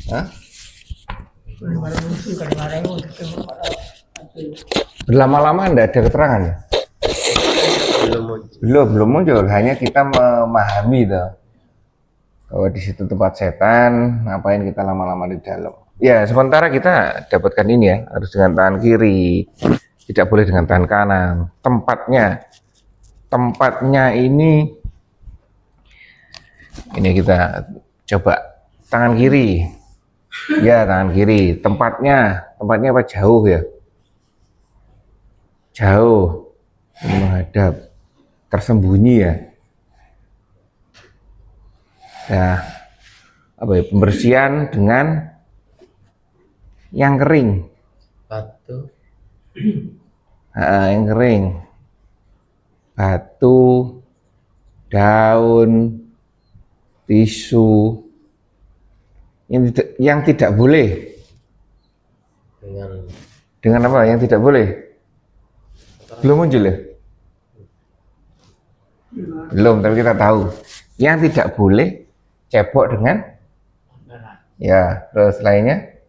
Hah? Berlama-lama tidak ada keterangan ya? Belum muncul, hanya kita memahami tuh bahwa di situ tempat setan, ngapain kita lama-lama di dalam. Ya, sementara kita dapatkan ini ya, harus dengan tangan kiri, tidak boleh dengan tangan kanan. Tempatnya ini kita coba tangan kiri. Ya, tangan kiri. Tempatnya apa jauh ya? Jauh, menghadap, tersembunyi ya. Nah, apa ya, pembersihan dengan yang kering. Batu. Yang kering. Batu, daun, tisu. Yang tidak boleh. Dengan apa? Yang tidak boleh? Belum muncul ya? Belum, tapi kita tahu. Yang tidak boleh cebok dengan ya, terus lainnya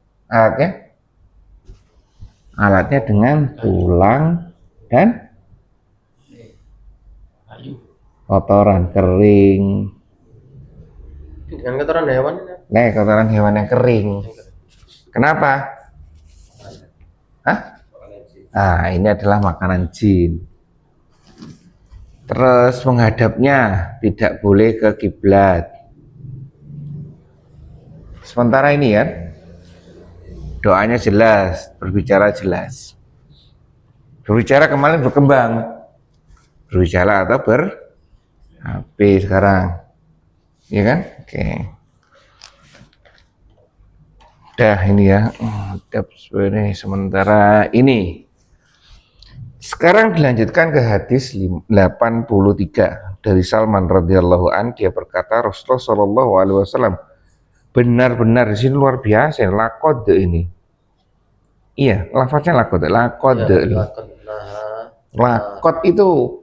alatnya dengan tulang dan kotoran kering. Dengan kotoran hewan? Nah, kotoran hewan yang kering. Kenapa? Hah? Nah, ini adalah makanan jin. Terus menghadapnya tidak boleh ke kiblat. Sementara ini kan doanya jelas, berbicara jelas. Berbicara kemarin berkembang. Berbicara atau HP sekarang. Iya kan? Oke. Udah ini ya. Ini sementara ini. Sekarang dilanjutkan ke hadis 83 dari Salman radhiyallahu an, dia berkata Rasulullah Shallallahu alaihi wasallam benar-benar di sini luar biasa lakod ini. Iya, lafaznya lakod. Lakod itu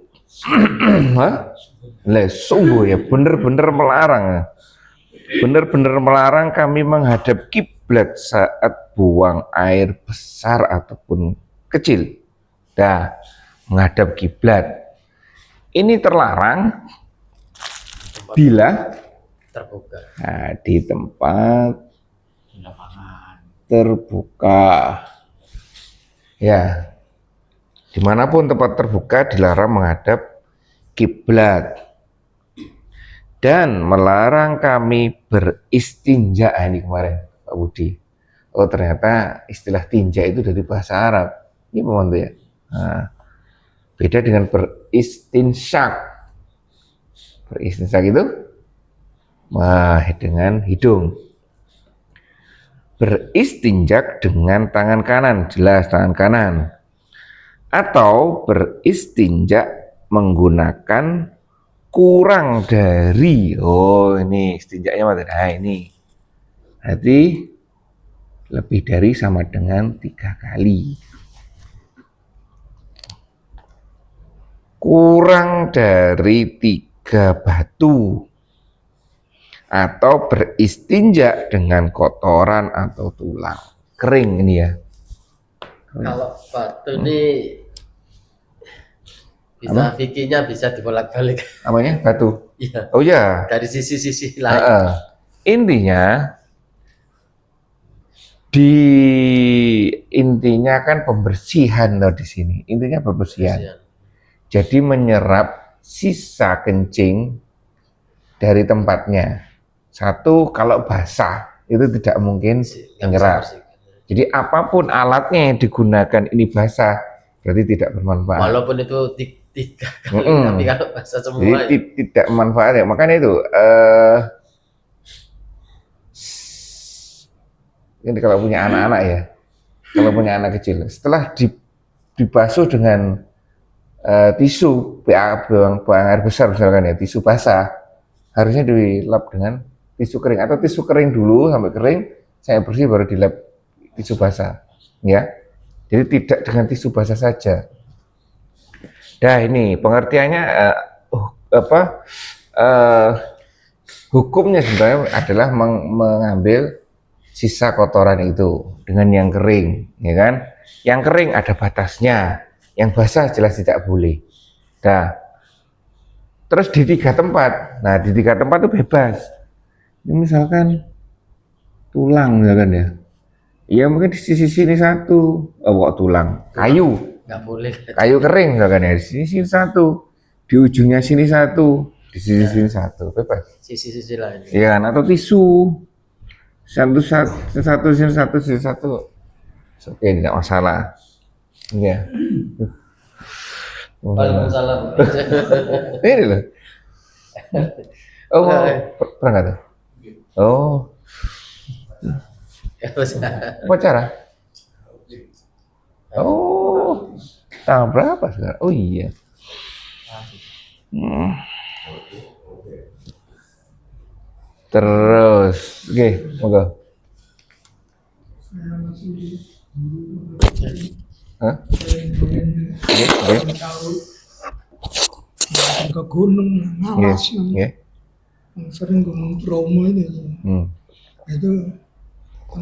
sungguh ya benar-benar melarang. Benar-benar melarang kami menghadap kiblat saat buang air besar ataupun kecil. Dah, menghadap kiblat. Ini terlarang bila terbuka. Nah, di tempat terbuka. Ya, dimanapun tempat terbuka dilarang menghadap kiblat. Dan melarang kami beristinja. Ini kemarin Pak Budi. Oh, ternyata istilah tinja itu dari bahasa Arab. Ini pembantu ya. Nah, beda dengan beristinsyak. Beristinsyak itu dengan hidung. Beristinjak dengan tangan kanan, jelas tangan kanan. Atau beristinjak menggunakan kurang dari, ini istinjaknya mana? Nah ini, berarti lebih dari sama dengan 3 kali. Kurang dari 3 batu. Atau beristinja dengan kotoran atau tulang kering ini ya. Kalau batu ini bisa fikihnya bisa dibolak-balik. Namanya batu. Iya. Oh ya. Dari sisi-sisi lain. Intinya kan pembersihan loh di sini. Intinya pembersihan. Jadi menyerap sisa kencing dari tempatnya. Satu, kalau basah itu tidak mungkin menyerap. Jadi apapun alatnya yang digunakan ini basah, berarti tidak bermanfaat. Walaupun itu 3 kali, tapi kalau basah semua. Jadi tidak manfaat ya. Makanya itu ini kalau punya anak-anak ya, kalau punya anak kecil, setelah dibasuh dengan tisu, buang air besar misalkan ya, tisu basah, harusnya dilap dengan tisu kering atau tisu kering dulu sampai kering, saya bersih baru dilap tisu basah, ya. Jadi tidak dengan tisu basah saja. Dah ini pengertiannya Hukumnya sebenarnya adalah mengambil sisa kotoran itu dengan yang kering, ya kan? Yang kering ada batasnya, yang basah jelas tidak boleh. Nah, terus di 3 tempat. Nah, di 3 tempat itu bebas. Ini misalkan tulang, misalkan ya. Ya mungkin di sisi sini satu, kok tulang, kayu, Nggak boleh. kayu kering, misalkan ya. Di sini satu, di ujungnya sini satu, di sisi sini satu, bebas. Sisi-sisi lain. Iya kan? Atau tisu, satu sini satu sini satu. Oke, tidak masalah. Iya. Waalaikumsalam. Ini loh. Oh, pernah nggak tuh? Oh, pacara? Oh, tanggal berapa sekarang? Oh iya. Hmm. Terus, oke, moga. Hah? Oke. Ke gunung ngawas yang Oke. sering gunung Bromo itu. Hmm. Itu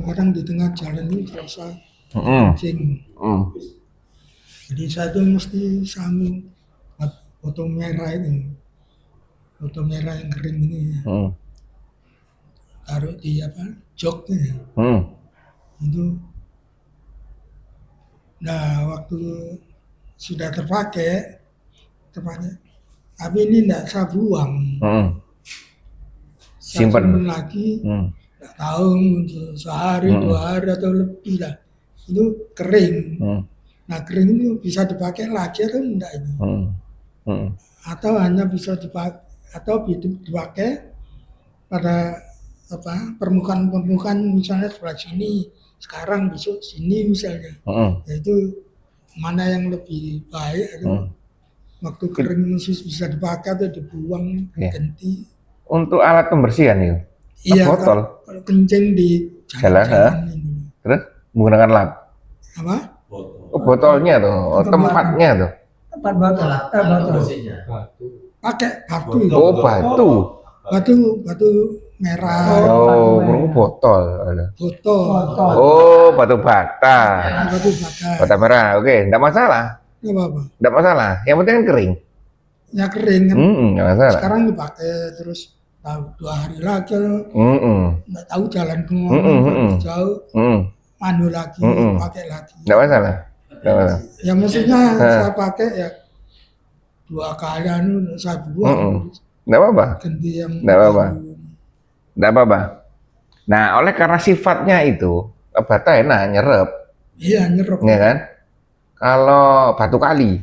kadang di tengah jalan itu terasa Hmm. kencing. Hmm. Jadi saya tuh mesti sambung foto merah itu, foto merah yang kering ini Hmm. taruh di joknya Hmm. itu. Nah waktu sudah terpakai, tapi ini tidak saya buang, Hmm. saya Simpan. simpan lagi. Hmm. Nggak tahu mungkin sehari 2 hari atau lebih lah itu kering. Hmm. Nah kering itu bisa dipakai lagi atau enggak itu? Hmm. Hmm. Atau hanya bisa dipakai pada permukaan misalnya sebelah sini sekarang besok sini misalnya. Hmm. Itu mana yang lebih baik atau waktu kering bisa dipakai atau dibuang Iya. ganti. Untuk alat pembersihan itu. Iya, Botol. kalau kencing di Jalan, jalan ini. Terus menggunakan lap. Apa? Oh, botolnya tuh, oh, tempatnya tuh. Tempat botol. Botol. Bersihnya. Pakai batu. Oh, batu. Batu merah. Oh, menurutku botol ada. Botol. Oh, batu bata. Batu bakar. Bata merah. Oke, enggak masalah. Nggak apa-apa. Enggak masalah. Yang penting kan kering. Ya kering kan. Enggak masalah. Sekarang dipakai terus tahu 2 hari lagi. Nggak tahu jalan kemana jauh. Manu lagi, pakai lagi. Enggak masalah. Enggak masalah. Ya maksudnya saya pakai ya 2 kali saya buang. Enggak apa-apa. Ganti yang Nggak apa-apa. baru. Enggak apa-apa. Nah, oleh karena sifatnya itu, bata enak nyerep, Iya nyerap. ya kan? Kalau batu kali.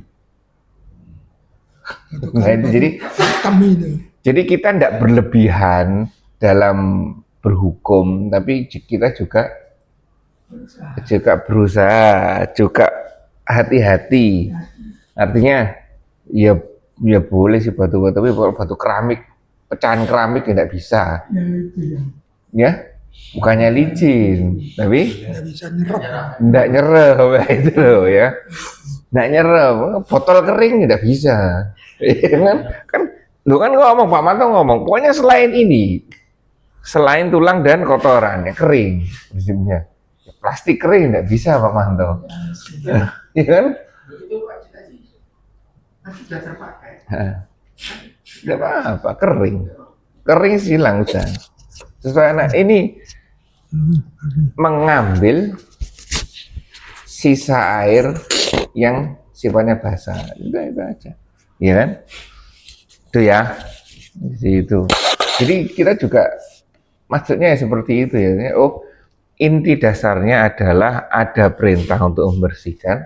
Nah, itu jadi kita tidak berlebihan dalam berhukum, tapi kita juga berusaha, juga hati-hati. Artinya ya boleh sih batu-batu, tapi kalau batu keramik, pecahan keramik tidak bisa. Ya, bukannya licin, tapi Nggak bisa nyerap. tidak nyerep itu loh ya. Tidak nyerep, botol kering tidak bisa. Iya kan? Lu kan ngomong, Pak Manto ngomong, pokoknya selain ini, selain tulang dan kotoran yang kering, prinsipnya. Plastik kering tidak bisa, Pak Manto. Iya kan? Sudah terpakai. Tidak apa-apa, kering. Kering silang udah. Sesuai anak ini mengambil sisa air yang sifatnya basah. Udah itu aja. Iya kan? Itu ya. Itu. Jadi kita juga maksudnya seperti itu ya. Oh, inti dasarnya adalah ada perintah untuk membersihkan.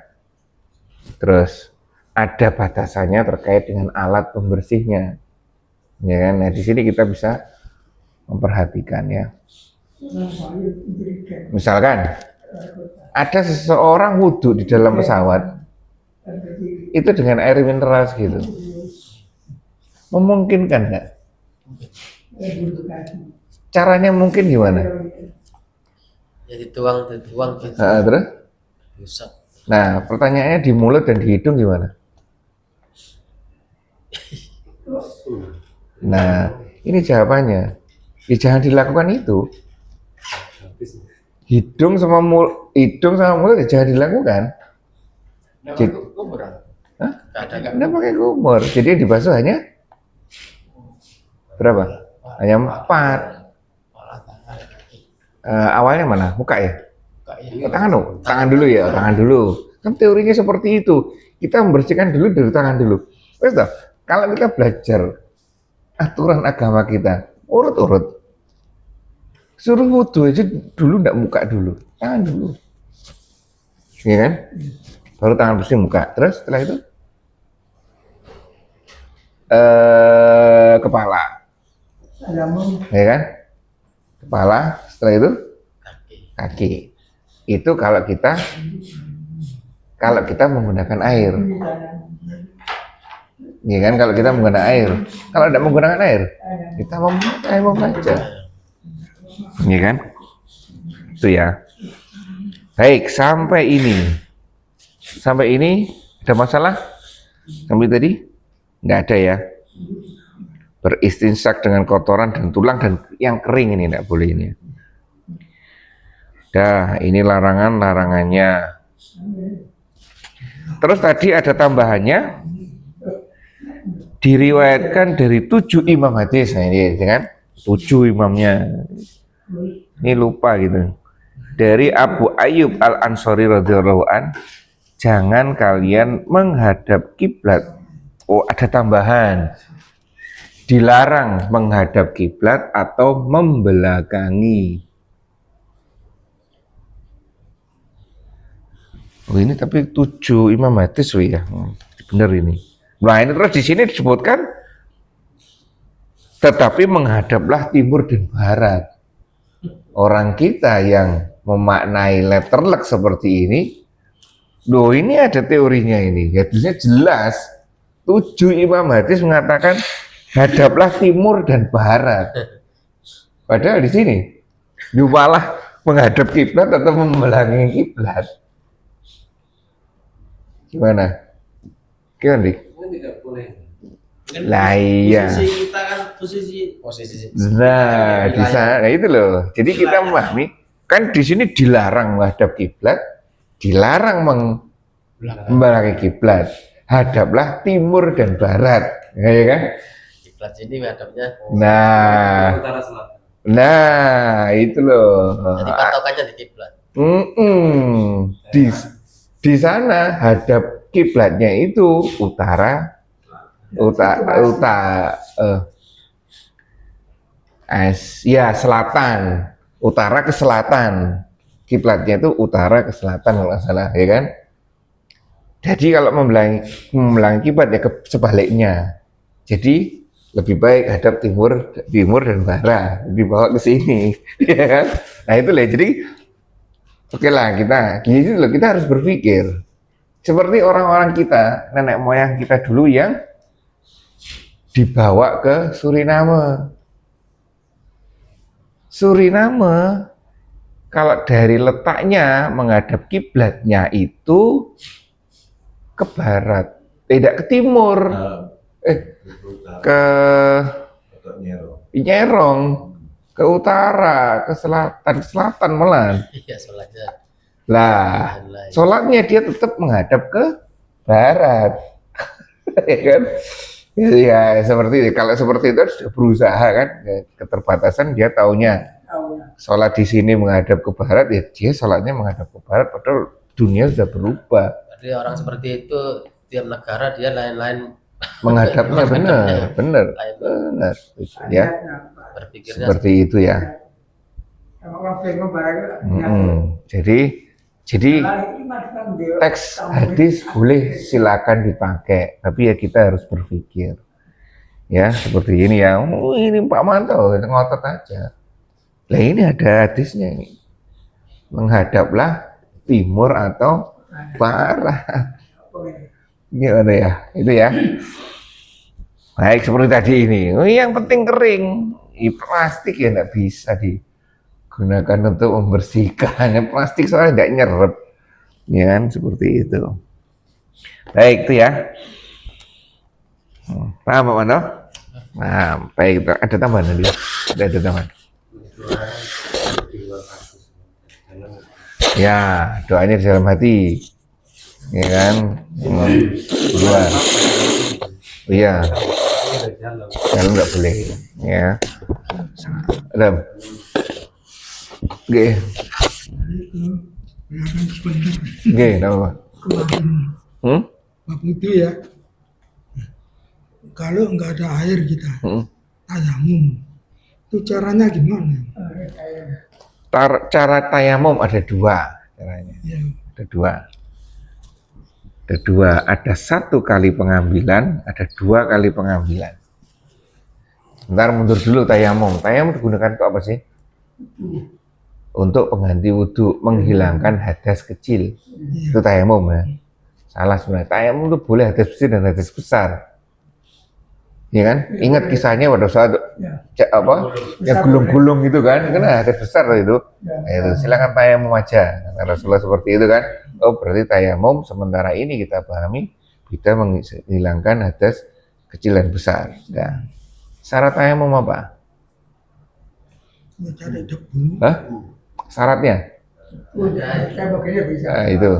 Terus ada batasannya terkait dengan alat pembersihnya. Ya kan? Nah, di sini kita bisa memperhatikan ya. Misalkan ada seseorang wudhu di dalam pesawat itu dengan air mineral gitu. Memungkinkan nggak? Caranya mungkin gimana? Ya dituang gitu. Terus? Rusak. Nah, pertanyaannya di mulut dan di hidung gimana? Nah, ini jawabannya. Ya jangan dilakukan itu. Hidung sama mulut ya jangan dilakukan. Nggak Jadi- pakai kumur. Hah? Nggak ada nggak. Anda pakai kumur. Jadi yang dibasuh hanya berapa? Hanya 4. Malah tangan kaki. Awalnya mana? Muka ya? Kayak Tangan dong. Tangan dulu ya. Tangan dulu. Kan teorinya seperti itu. Kita membersihkan dulu dari tangan dulu. Wes toh, kalau kita belajar aturan agama kita, urut-urut. Suruh wudhu aja dulu, ndak muka dulu, tangan dulu. Iya kan? Baru tangan bersih muka. Terus setelah itu kepala, ya kan? Kepala, setelah itu kaki. kaki. Itu kalau kita menggunakan air. Iya kan, kalau kita menggunakan air. Kalau tidak menggunakan air, kita membaca. Iya kan? Itu ya. Baik, sampai ini ada masalah? Sampai tadi nggak ada ya. Beristinsak dengan kotoran dan tulang dan yang kering ini nggak boleh ini. Dah, ini larangannya. Terus tadi ada tambahannya, diriwayatkan dari 7 imam hadis. Nah ini kan 7 imamnya. Ini lupa gitu. Dari Abu Ayyub Al-Ansari radhiyallahu an, jangan kalian menghadap kiblat. Oh, ada tambahan. Dilarang menghadap kiblat atau membelakangi. Oh, ini tapi 7 imam hadis ya. Benar ini. Nah, ini terus di sini disebutkan tetapi menghadaplah timur dan barat. Orang kita yang memaknai letterlek seperti ini, loh ini ada teorinya ini. Hadisnya jelas. 7 imam hadis mengatakan hadaplah timur dan barat. Padahal di sini malah menghadap kiblat atau membelakangi kiblat. Gimana? Gimana, Dik? Kan tidak boleh. Lah iya. Posisi kita kan posisi. Nah, di sana itu loh. Jadi kita memahami kan di sini dilarang menghadap kiblat, dilarang membelakangi kiblat. Hadaplah timur dan barat, ya kan? Kiblat sini hadapnya. Nah, Utara selatan. nah itu loh. Jadi patokannya di kiblat. Di sana hadap kiblatnya itu selatan, utara ke selatan. Kiblatnya itu utara ke selatan kalau nggak salah, ya kan? Jadi kalau membelakangi kiblat ya sebaliknya. Jadi lebih baik hadap timur dan barat, dibawa ke sini, ya kan? Nah itu lah. Jadi oke lah kita harus berpikir seperti orang-orang kita, nenek moyang kita dulu yang dibawa ke Suriname. Suriname kalau dari letaknya menghadap kiblatnya itu ke barat, tidak ke timur, ke Nyerong, ke utara, ke selatan malah. Iya, sholatnya. Lah, sholatnya dia tetap menghadap ke barat, ya kan? Ya seperti itu. Kalau seperti itu sudah berusaha kan, keterbatasan dia taunya sholat di sini menghadap ke barat, ya dia sholatnya menghadap ke barat. Padahal dunia sudah berubah. Jadi orang seperti itu tiap negara dia lain-lain Menghadapnya benar, ya. Berpikirnya Seperti itu ya. Jadi teks hadis boleh silakan dipakai, tapi ya kita harus berpikir, ya seperti ini ya. Oh, ini Pak Manto ngotot aja. Lah ini ada hadisnya ini. Menghadaplah timur atau barat. Gimana ya? Itu ya. Baik seperti tadi ini. Oh, yang penting kering. Plastik ya nggak bisa digunakan untuk membersihkan. Plastik soalnya nggak nyerap. Ya kan seperti itu. Baik itu ya. Paham Pak Mano? Nah, baik. Ada tambahan tadi. Sudah ada teman. Ya, doanya di dalam hati, ya kan? Luar. Iya, dalam nggak boleh, ya. Dalam. Oke, Belakang sebentar. oke, nama. Kemarin Pak Putri ya, kalau nggak ada air kita tayamum, itu caranya gimana? Cara tayamum ada dua caranya. Ya, Ada dua. Ada dua. Ada 1 kali pengambilan, ada 2 kali pengambilan. Bentar mundur dulu tayamum. Tayamum digunakan untuk apa sih? Untuk pengganti wudhu, menghilangkan hadas kecil. Itu tayamum ya. Salah sebenarnya. Tayamum itu boleh hadas kecil dan hadas besar. Ya kan? Ingat kisahnya pada saat yang gulung-gulung gitu kan? Karena hadas besar itu. Nah, itu silakan tayamum aja. Kata Rasulullah seperti itu kan? Oh berarti tayamum sementara ini kita pahami bisa menghilangkan hadas kecil dan besar. Ya. Syarat tayamum apa? cari debu. Hah? Syaratnya? Kayak begini bisa. Nah, itu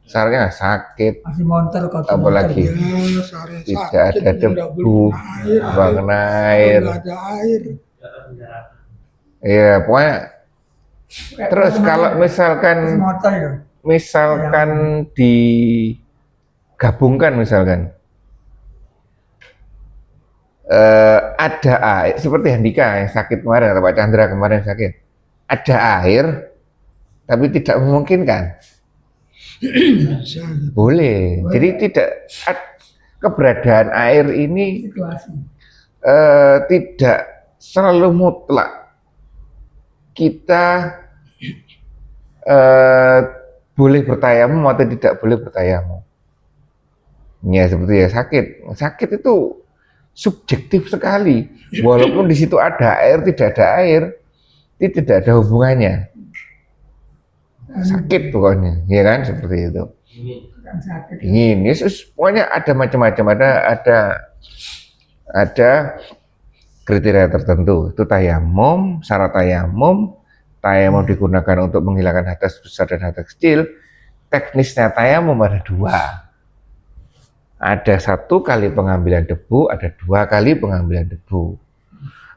syaratnya sakit, Masih monter kok. apalagi Ya, sare tidak sakit, ada nggak debu, boleh air. buang kena air. Nggak ada air. Iya, pokoknya. Terus kalau misalkan Motor itu. digabungkan misalkan ada air seperti Handika yang sakit kemarin atau Pak Chandra kemarin sakit, ada air tapi tidak memungkinkan, Bisa, gitu. boleh. Jadi tidak keberadaan air ini Situasi. tidak selalu mutlak kita boleh bertayamum atau tidak boleh bertayamum. Ya seperti ya sakit itu subjektif sekali. Walaupun di situ ada air, tidak ada air, itu tidak ada hubungannya. Sakit pokoknya, ya kan seperti itu. Kan sakit. Dingin, Yesus pokoknya ada macam-macam, ada kriteria tertentu. Itu tayamum, syarat tayamum digunakan untuk menghilangkan hadas besar dan hadas kecil. Teknisnya tayamum ada 2. Ada 1 kali pengambilan debu, ada 2 kali pengambilan debu.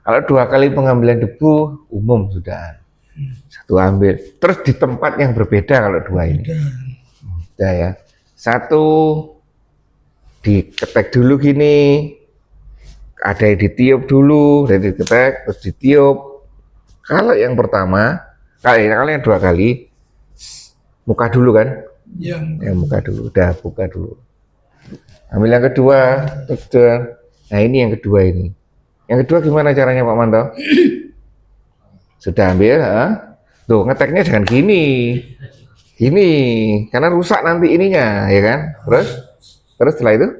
Kalau 2 kali pengambilan debu umum sudah. 1 ambil, terus di tempat yang berbeda kalau 2 ini. Udah ya. 1 diketek dulu gini, ada yang ditiup dulu, dari diketek terus ditiup. Kalau yang pertama, kalau yang 2 kali, muka dulu kan? Yang muka dulu, udah buka dulu. Ambil yang kedua, nah ini yang kedua ini. Yang kedua gimana caranya Pak Manto? Sudah ambil, tuh ngeteknya jangan gini, karena rusak nanti ininya, ya kan? Terus setelah itu,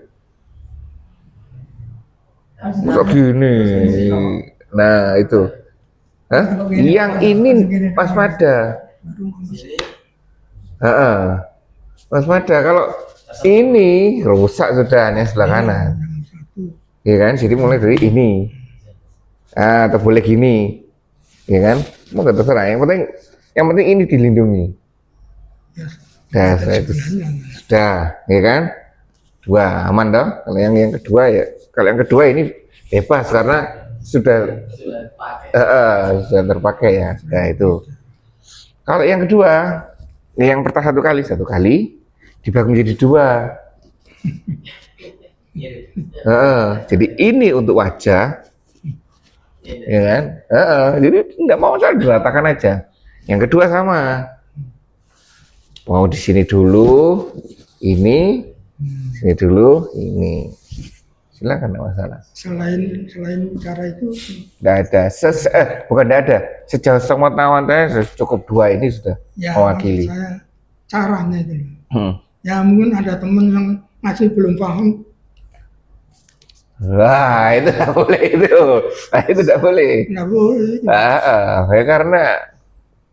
rusak gini. Nah itu, yang ini waspada. Waspada kalau ini rusak sudah yang sebelah kanan, ya kan? Jadi mulai dari ini, atau boleh gini, ya kan? Mau nggak terserah. Yang penting ini dilindungi. Nah, itu sudah, ya kan? 2 aman dong. Kalau yang kedua ya, kalau yang kedua ini bebas karena sudah terpakai ya. Nah itu. Kalau yang kedua, yang pertama 1 kali dibagi menjadi 2. Jadi ini untuk wajah, ya kan? Jadi tidak mau saya diratakan aja. Yang kedua sama, mau di sini dulu, ini, sini dulu, ini. Silakan, tidak masalah. Selain cara itu, Tidak ada, bukan tidak ada. Sejauh pengetahuan saya cukup 2 ini sudah ya mewakili. saya caranya itu. Ya mungkin ada teman yang masih belum paham. Wah, itu tidak boleh itu. Nah, itu tidak boleh. Nggak boleh. Ya karena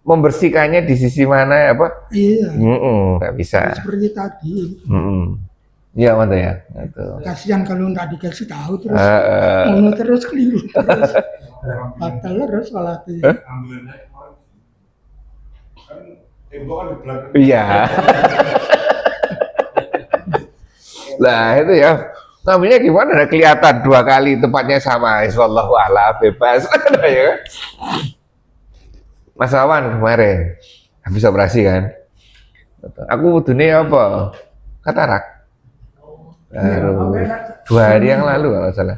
membersihkannya di sisi mana apa? Iya. Nggak bisa. Seperti tadi. Iya mana ya? Itu. Kasihan kalau nggak dikasih tahu terus ngomong terus keliru terus. batal terus sholat. Hah? Iya. Nah itu ya. Namanya gimana? Ada kelihatan 2 kali tempatnya sama. Insyaallah wala bebas. Ya. Mas Awan kemarin habis operasi kan. Aku wudune apa? Katarak. Baru 2 hari yang lalu kalau nggak salah.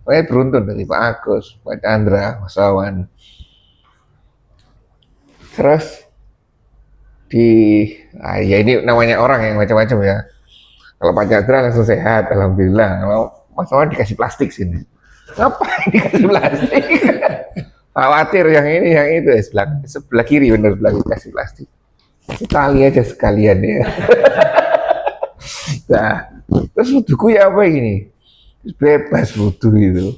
Pokoknya beruntun dari Pak Agus, Pak Chandra, Mas Awan. Terus ya ini namanya orang yang macam-macam ya. Kalau Pak Chandra langsung sehat, alhamdulillah. Kalau Mas Awan dikasih plastik sini. Ngapain dikasih plastik? Khawatir yang ini, yang itu. Sebelah kiri bener, sebelah kiri kasih plastik. Sekali aja sekalian ya. Nah, terus wudhuku ya apa ini? Bebas wudhu itu,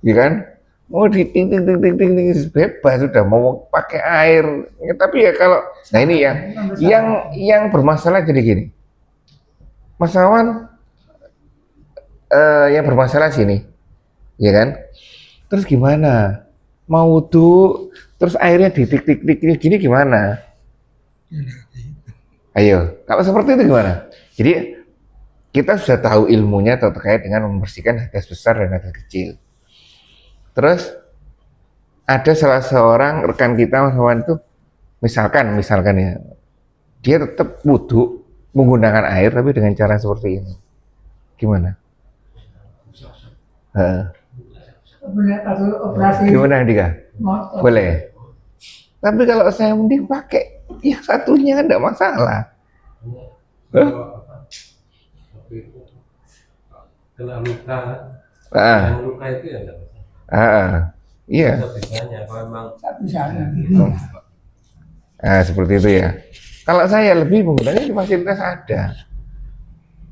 ya kan? Mau di ting bebas sudah, mau pakai air. Ya, tapi ya kalau, nah ini yang bermasalah jadi gini. Mas Awan yang bermasalah sini, ya kan? Terus gimana? Mau wudhu, terus airnya ditik-tik gini gimana? Ayo, kalau seperti itu gimana? Jadi kita sudah tahu ilmunya terkait dengan membersihkan hadas besar dan hadas kecil. Terus ada salah seorang rekan kita Mas Awan itu, misalkan ya, dia tetap wudhu menggunakan air tapi dengan cara seperti ini. Gimana? Gimana Dika? Boleh. Tapi kalau saya mending pakai yang satunya kan enggak masalah. Kena luka, luka itu ya enggak iya. Nah, seperti itu ya. Kalau saya lebih menggunakan di fasilitas ada,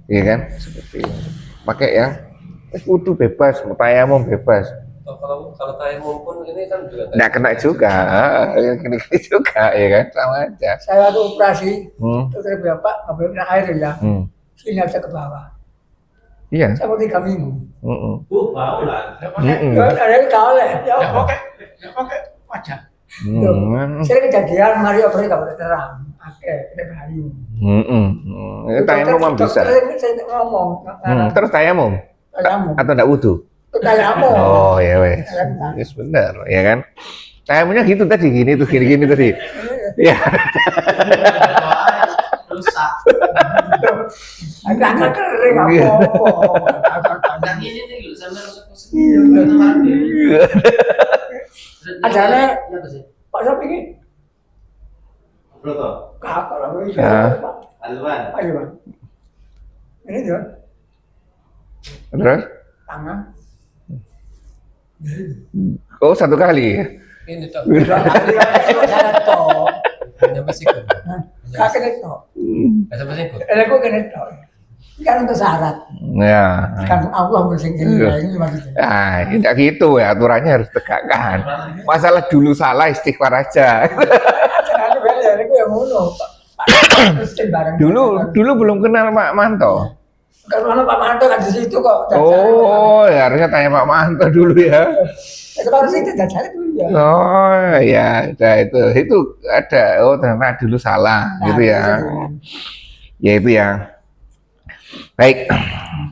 iya kan? Seperti itu. Pakai yang wudhu bebas, tayamum bebas. Kalau tayamum pun ini kan juga nggak kena juga, kena juga, ya kan? Sama aja. Saya waktu operasi, dokter bapak nggak boleh kena air ya. Sini aja ke bawah. Iya. Saya mau 3 minggu. Bau lah. Ada yang kau lah. Ya pakai wajah. Saya kejadian mari operasi nggak boleh terang. Pakai kena bayu. Tayamum bisa. Saya ngomong. Terus tayamum? Atau enggak wudhu? Tayamum. Oh ya wes. Yes, benar, ya kan? Tayamumnya gitu tadi, gini tadi. Ya. Rusak. Agak kering apa-apa. Dan ini nih lu sampai rusak. Iya. Adanya ya apa sih? Pak Sopi ini Broto. kakak lah ini. Pak. Alwan. Ayo Bang. Ini dia Terus? tangan. Oh, 1 kali. ini tak Saya toh. hanya bersikut. Kakek itu. Bisa bersikut. Aku kena toh. Kan untuk syarat. Ya. Kan Allah mensingkiri ini maksudnya. Nah, tidak gitu ya, aturannya harus tegakkan. Masalah dulu salah, istighfar aja. Jangan beli, aku yang ngono. Dulu belum kenal Pak Manto. Karena Pak Manto kan di situ kok. Oh, ya harusnya tanya Pak Manto dulu ya. Itu kan situ dan cari dulu ya. Oh, ya, nah, itu ada. Oh, ternyata dulu salah, gitu ya. Ya itu ya. Baik,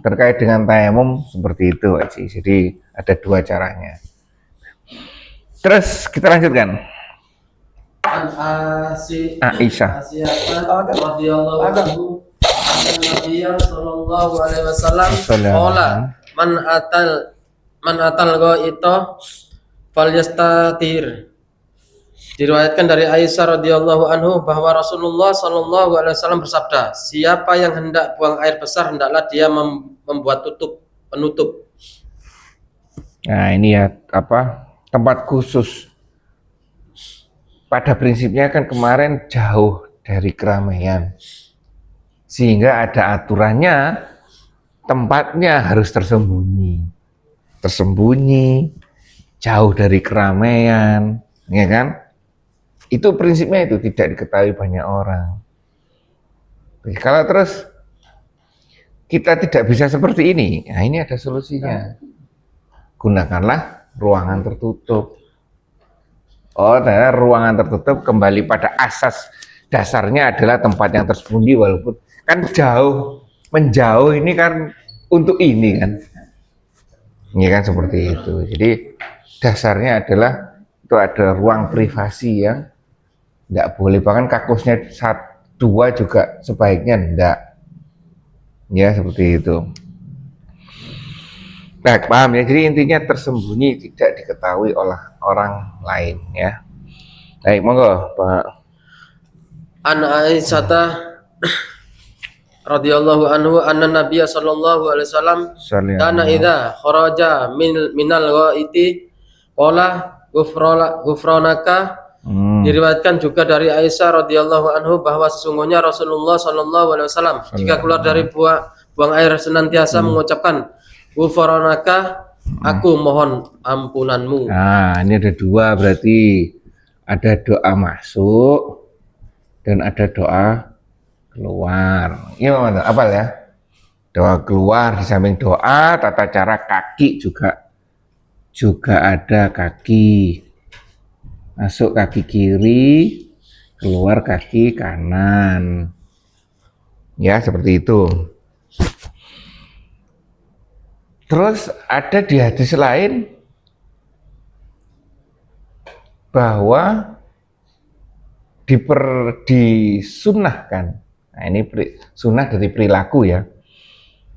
terkait dengan tayamum seperti itu, Haji. Jadi ada 2 caranya. Terus kita lanjutkan. Aisyah Radhiyallahu anhu Nabiya sallallahu alaihi wasallam qala man atal ghaita falyastatir. Diriwayatkan dari Aisyah radhiyallahu anhu bahwa Rasulullah sallallahu alaihi wasallam bersabda, siapa yang hendak buang air besar hendaklah dia membuat penutup. Nah, ini ya tempat khusus. Pada prinsipnya kan kemarin jauh dari keramaian. Sehingga ada aturannya, tempatnya harus tersembunyi, jauh dari keramaian, ya kan? Itu prinsipnya itu tidak diketahui banyak orang. Kalau terus kita tidak bisa seperti ini, nah ini ada solusinya. Gunakanlah ruangan tertutup. Oh, ternyata ruangan tertutup kembali pada asas dasarnya adalah tempat yang tersembunyi, walaupun kan menjauh ini kan untuk ini kan. Ini kan seperti itu. Jadi dasarnya adalah itu ada ruang privasi yang tidak boleh, bahkan kakusnya 2 juga sebaiknya tidak. Ya seperti itu. Nah, paham ya. Jadi intinya tersembunyi, tidak diketahui oleh orang lain ya. Baik, monggo Pak. An Aisyah radhiyallahu anhu anna Nabiy sallallahu alaihi wasallam kana idza kharaja minal ghaiti qala ghufranaka. Diriwayatkan juga dari Aisyah radhiyallahu anhu bahwa sesungguhnya Rasulullah sallallahu alaihi wasallam jika keluar dari buang air senantiasa mengucapkan ghufranaka, aku mohon ampunanmu. Nah, ini ada 2 berarti. Ada doa masuk dan ada doa keluar. Ini apa ya? Doa keluar di samping doa, tata cara kaki juga ada kaki. Masuk kaki kiri, keluar kaki kanan. Ya, seperti itu. Terus ada di hadis lain bahwa disunnahkan. Nah, ini sunnah dari perilaku ya.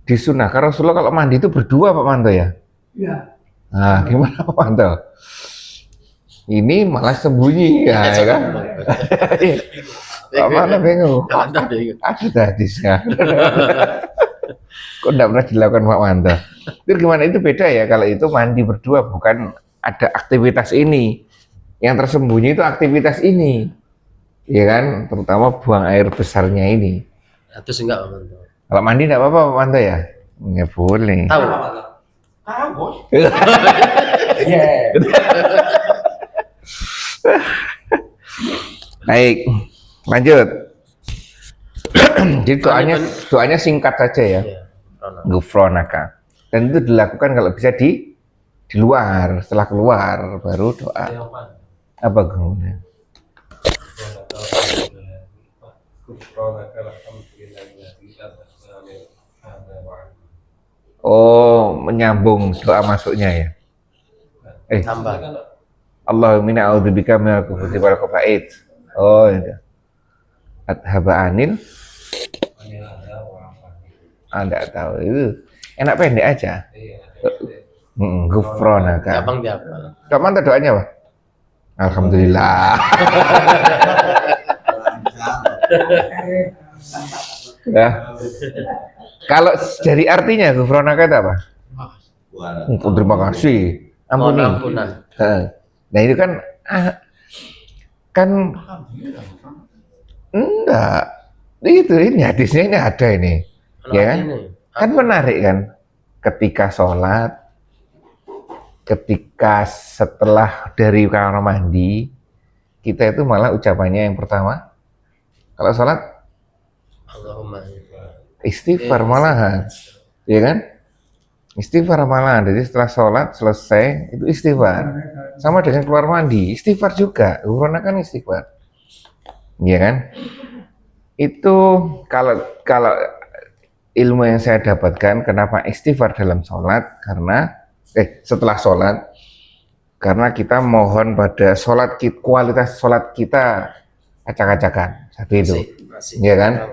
Disunnahkan Rasulullah kalau mandi itu berdua Pak Manto ya? Iya. Nah, gimana Pak Manto? Ini malah sembunyi ya, kan? Pak Manto bingung. Ada hadisnya. Kok enggak pernah dilakukan Pak Manto? Itu gimana? Itu beda ya, kalau itu mandi berdua, bukan ada aktivitas ini. Yang tersembunyi itu aktivitas ini, ya kan? Terutama buang air besarnya ini. Terus enggak Pak Manto? Kalau mandi enggak apa-apa Pak Manto ya? Nggak boleh. Tahu. Tahu, Bos. Baik, lanjut. Jadi doanya singkat saja ya. Ghufranaka. Dan itu dilakukan kalau bisa di luar. Setelah keluar baru doa. Apa gengnya? Oh, menyambung doa masuknya ya. Tambah. Allahumma a'udzubika minal khubuthi wal khaba'ith. Oh, itu. Adhaba anil. Enggak tahu itu. Enak pendek aja. Ghufranaka. Gampang dihafal. Kapan doanya, Pak? Alhamdulillah. Ya. Kalau dari artinya ghufranaka itu apa? Terima kasih. Ampuni. Ampunan. Nah itu kan enggak. Itu ini hadisnya ini ada ini. Ya kan? Kan menarik kan? Ketika sholat, ketika setelah dari kamar mandi, kita itu malah ucapannya yang pertama, kalau sholat Allahumma istighfar malahan, ya kan? Istighfar malahan. Jadi setelah sholat selesai itu istighfar, sama dengan keluar mandi istighfar juga. Ghufranaka kan istighfar, ya kan? Itu kalau ilmu yang saya dapatkan kenapa istighfar dalam sholat, karena setelah sholat, karena kita mohon pada sholat, kualitas sholat kita acak-acakan. Satu itu, ya kan?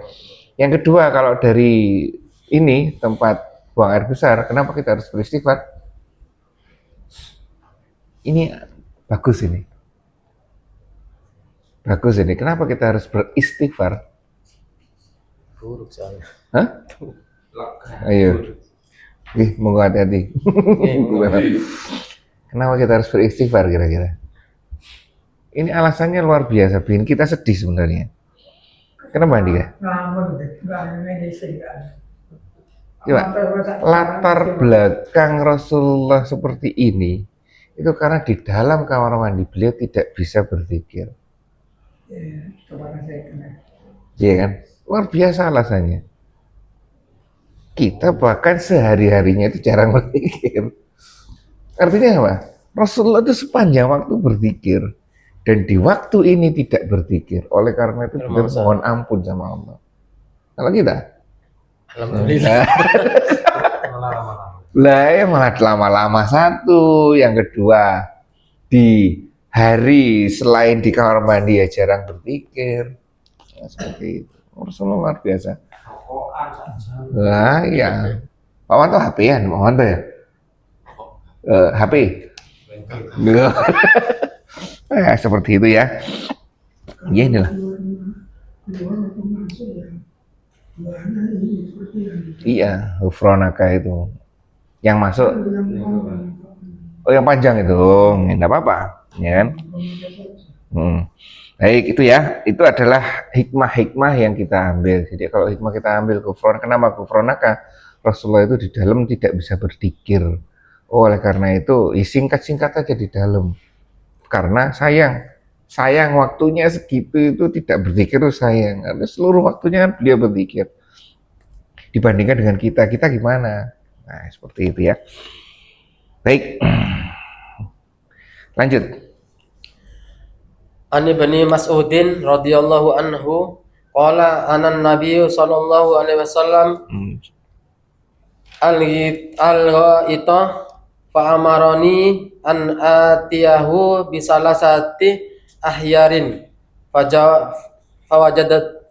Yang kedua, kalau dari ini tempat buang air besar, kenapa kita harus beristighfar? Ini bagus ini. Bagus ini. Kenapa kita harus beristighfar? buruk soalnya. Hah? Ayo. Monggo hati-hati. Kenapa kita harus beristighfar kira-kira? Ini alasannya luar biasa, bikin kita sedih sebenarnya. Kenapa Andika? Coba, latar belakang Rasulullah seperti ini, itu karena di dalam kamar mandi beliau tidak bisa berzikir. Iya kan? Luar biasa alasannya. Kita bahkan sehari-harinya itu jarang berzikir. Artinya apa? Rasulullah itu sepanjang waktu berzikir dan di waktu ini tidak berzikir. Oleh karena itu kita mohon ampun sama Allah. Kalau kita, Alhamdulillah. lah ya malah lama-lama satu. Yang kedua, di hari selain di kamar mandi ya jarang berzikir. Ya, seperti itu. Rasulullah luar biasa. Lah ya. Pak Wanto HP-an, Pak Wanto ya? HP. Seperti itu ya. Ya inilah. Iya, Ufronaka itu. Yang masuk. Oh, yang panjang itu. Enggak apa-apa, ya kan? Baik, itu ya. Itu adalah hikmah-hikmah yang kita ambil. Jadi kalau hikmah kita ambil kufron, kenapa kufronaka? Rasulullah itu di dalam tidak bisa berzikir. Oh, oleh karena itu, singkat-singkat aja di dalam. Karena sayang waktunya segitu itu tidak berzikir itu sayang. Karena seluruh waktunya kan beliau berzikir. Dibandingkan dengan kita gimana? Nah, seperti itu ya. Baik. Lanjut. An Ibni Mas'udin radhiyallahu anhu qala anan Nabi sallallahu alaihi wasallam al-ghaita fa amarani an atiyahu bisalasati ahyarin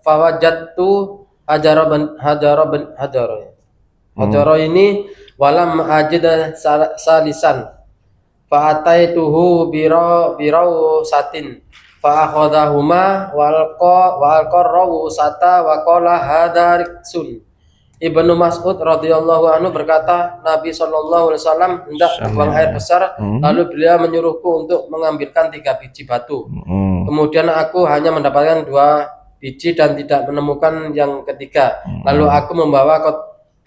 fawajadtu hajara ini walam ajid salisan fa ataituhu biraw satin fa akhadahuma walqa rawsata wa qala hadariksun. Ibnu Mas'ud radhiyallahu anhu berkata, Nabi sallallahu alaihi wasallam hendak membuang air besar, lalu beliau menyuruhku untuk mengambilkan 3 biji batu. Kemudian aku hanya mendapatkan 2 biji dan tidak menemukan yang ketiga. Lalu aku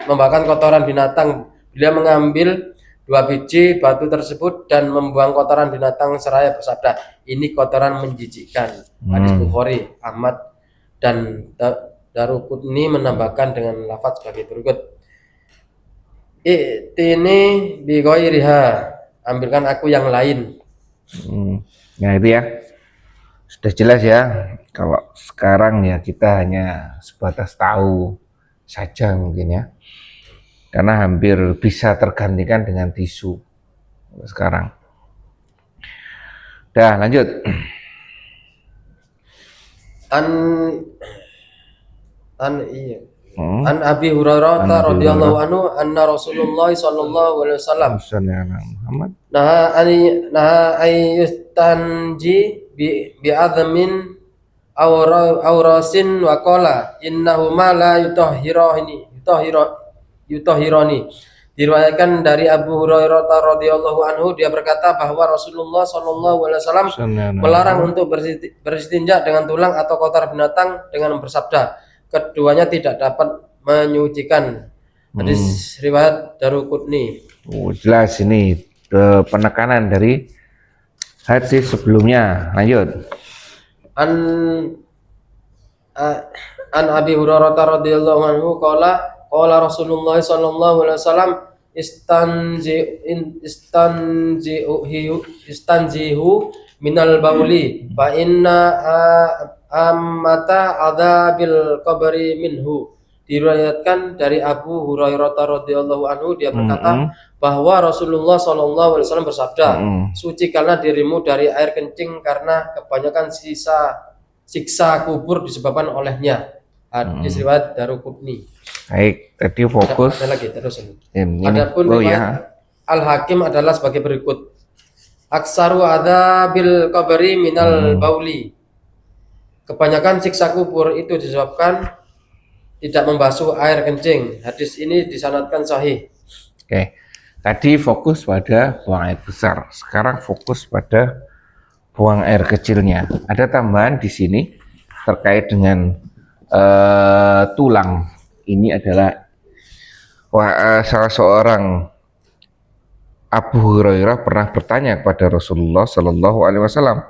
membawakan kotoran binatang. Beliau mengambil 2 biji batu tersebut dan membuang kotoran binatang seraya bersabda, ini kotoran menjijikkan. Hadis Bukhari, Ahmad dan Daruqutni menambahkan dengan lafaz sebagai berikut. I'tini bi ghairiha, ambilkan aku yang lain. Nah itu ya. Sudah jelas ya. Kalau sekarang ya kita hanya sebatas tahu saja mungkin ya. Karena hampir bisa tergantikan dengan tisu sekarang. Dah, lanjut. An Abi Hurairah radhiyallahu anhu anna Rasulullah sallallahu alaihi wasallam nah ayyustanji bi admin aurasin wa qala innahuma la yutahhirani. Diriwayatkan dari Abu Hurairah radhiyallahu anhu, dia berkata bahwa Rasulullah sallallahu alaihi wasallam melarang untuk beristinja dengan tulang atau kotor binatang dengan bersabda, keduanya tidak dapat menyucikan. Hadis riwayat Daruqutni. Jelas ini penekanan dari hadis sebelumnya. Lanjut. An Abi Hurairah radhiyallahu anhu qala Rasulullah sallallahu alaihi wasallam istanzihu minal bauli fa inna ammata adzabil qabri minhu. Diriwayatkan dari Abu Hurairah radhiyallahu anhu, dia berkata bahwa Rasulullah sallallahu alaihi wasallam bersabda, sucikanlah dirimu dari air kencing karena kebanyakan siksa kubur disebabkan olehnya. Hadis riwayat Daruqutni. Baik, tadi fokus. Ada lagi terus ini. Adapun riwayat Al-Hakim adalah sebagai berikut. Aksaru adzabil qabri minal bauli. Kebanyakan siksa kubur itu disebabkan tidak membasuh air kencing. Hadis ini disanadkan sahih. Oke. Tadi fokus pada buang air besar. Sekarang fokus pada buang air kecilnya. Ada tambahan di sini terkait dengan tulang. Ini adalah salah seorang Abu Hurairah pernah bertanya kepada Rasulullah Sallallahu Alaihi Wasallam,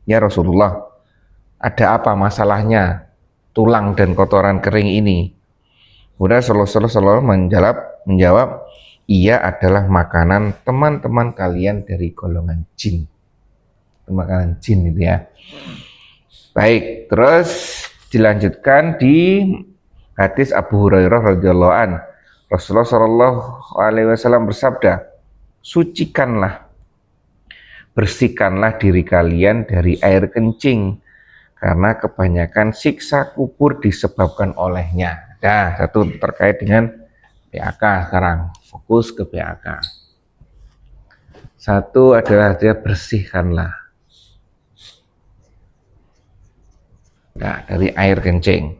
ya Rasulullah, ada apa masalahnya tulang dan kotoran kering ini? Kemudian Rasulullah menjawab, ia adalah makanan teman-teman kalian dari golongan jin. Makanan jin itu ya. Baik, terus dilanjutkan di hadis Abu Hurairah radhiyallahu an. Rasulullah Shallallahu alaihi wasallam bersabda, "Sucikanlah, bersihkanlah diri kalian dari air kencing, karena kebanyakan siksa kubur disebabkan olehnya." Nah, satu terkait dengan PAK sekarang, fokus ke PAK. Satu adalah dia bersihkanlah. Nah, dari air kencing.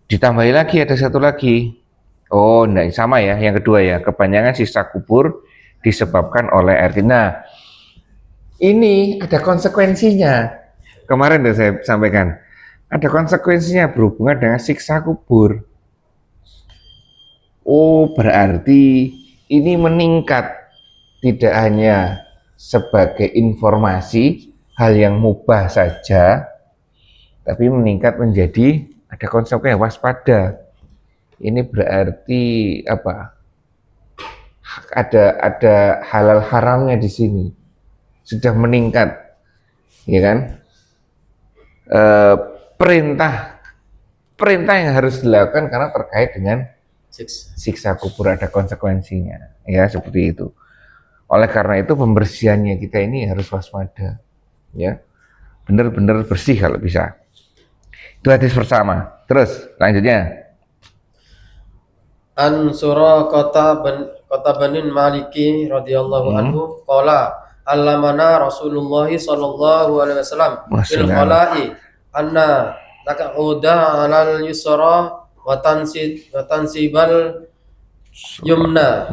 Ditambahi lagi, ada satu lagi. Oh, enggak, sama ya. Yang kedua ya, kebanyakan sisa kubur disebabkan oleh air kencing. Nah, ini ada konsekuensinya. Kemarin udah saya sampaikan. Ada konsekuensinya berhubungan dengan siksa kubur. Oh, berarti ini meningkat. Tidak hanya sebagai informasi, hal yang mubah saja, tapi meningkat menjadi ada konsekuensi waspada. Ini berarti apa? Ada halal haramnya di sini. Sudah meningkat, ya kan? Perintah yang harus dilakukan karena terkait dengan siksa kubur, ada konsekuensinya, ya seperti itu. Oleh karena itu pembersihannya kita ini harus waspada, ya, benar-benar bersih kalau bisa. Itu hadis pertama. Terus lanjutnya. An kota Banin Maliki radhiyallahu anhu qala allamana Rasulullah sallallahu alaihi wasallam fil khala'i anna taqauda 'alal yusra wa tansibal yumna.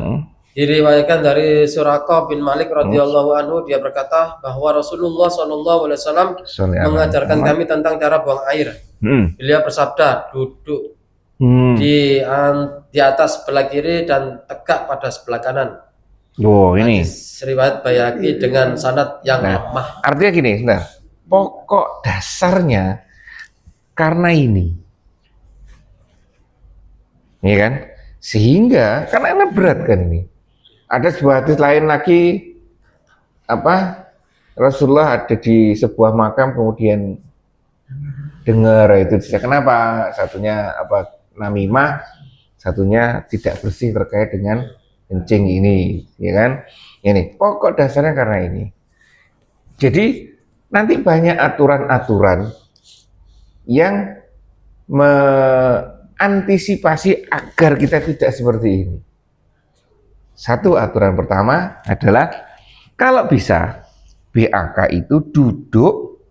Diriwayatkan dari Suraqah bin Malik radhiyallahu anhu, dia berkata bahwa Rasulullah sallallahu alaihi wasallam mengajarkan kami tentang cara buang air. Beliau bersabda, duduk di atas sebelah kiri dan tegak pada sebelah kanan. Oh, ini riwayat Baihaqi dengan sanad yang lemah. Artinya gini, sebentar. Pokok dasarnya karena ini, ya kan? Sehingga karena berat kan ini. Ada sebuah hadis lain lagi, apa? Rasulullah ada di sebuah makam kemudian dengar itu. Kenapa? Satunya apa? Namimah, satunya tidak bersih terkait dengan kencing ini, ya kan? Ini pokok dasarnya karena ini. Jadi nanti banyak aturan-aturan yang mengantisipasi agar kita tidak seperti ini. Satu aturan pertama adalah kalau bisa BAK itu duduk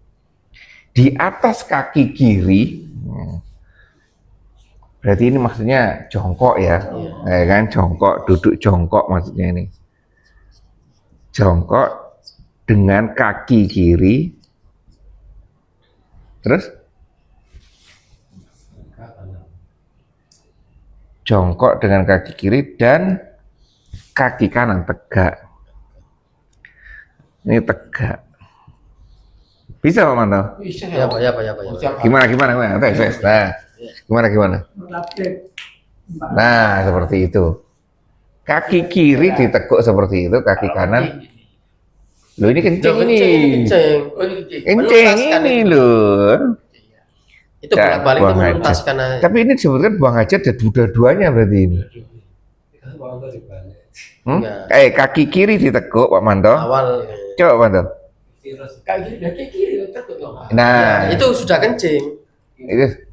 di atas kaki kiri. Berarti ini maksudnya jongkok ya, ya kan? Jongkok, duduk jongkok maksudnya ini. Jongkok dengan kaki kiri, terus jongkok dengan kaki kiri dan kaki kanan tegak. Ini tegak. Bisa Pak Manto? Bisa ya, Pak, ya. Gimana? Tes. Nah, gimana? Nah, seperti itu. Kaki kiri diteguk seperti itu, kaki kanan. Loh, ini kencing ini. Kencing ini loh. Itu bolak-balik itu menuntaskan aja. Tapi ini disebutkan buang hajat dan dua-duanya berarti ini. Kaki kiri diteguk Pak Manto. Awal. Coba Pak Manto. Kaki kiri tekuk dong. Nah, itu sudah kencing. Itu.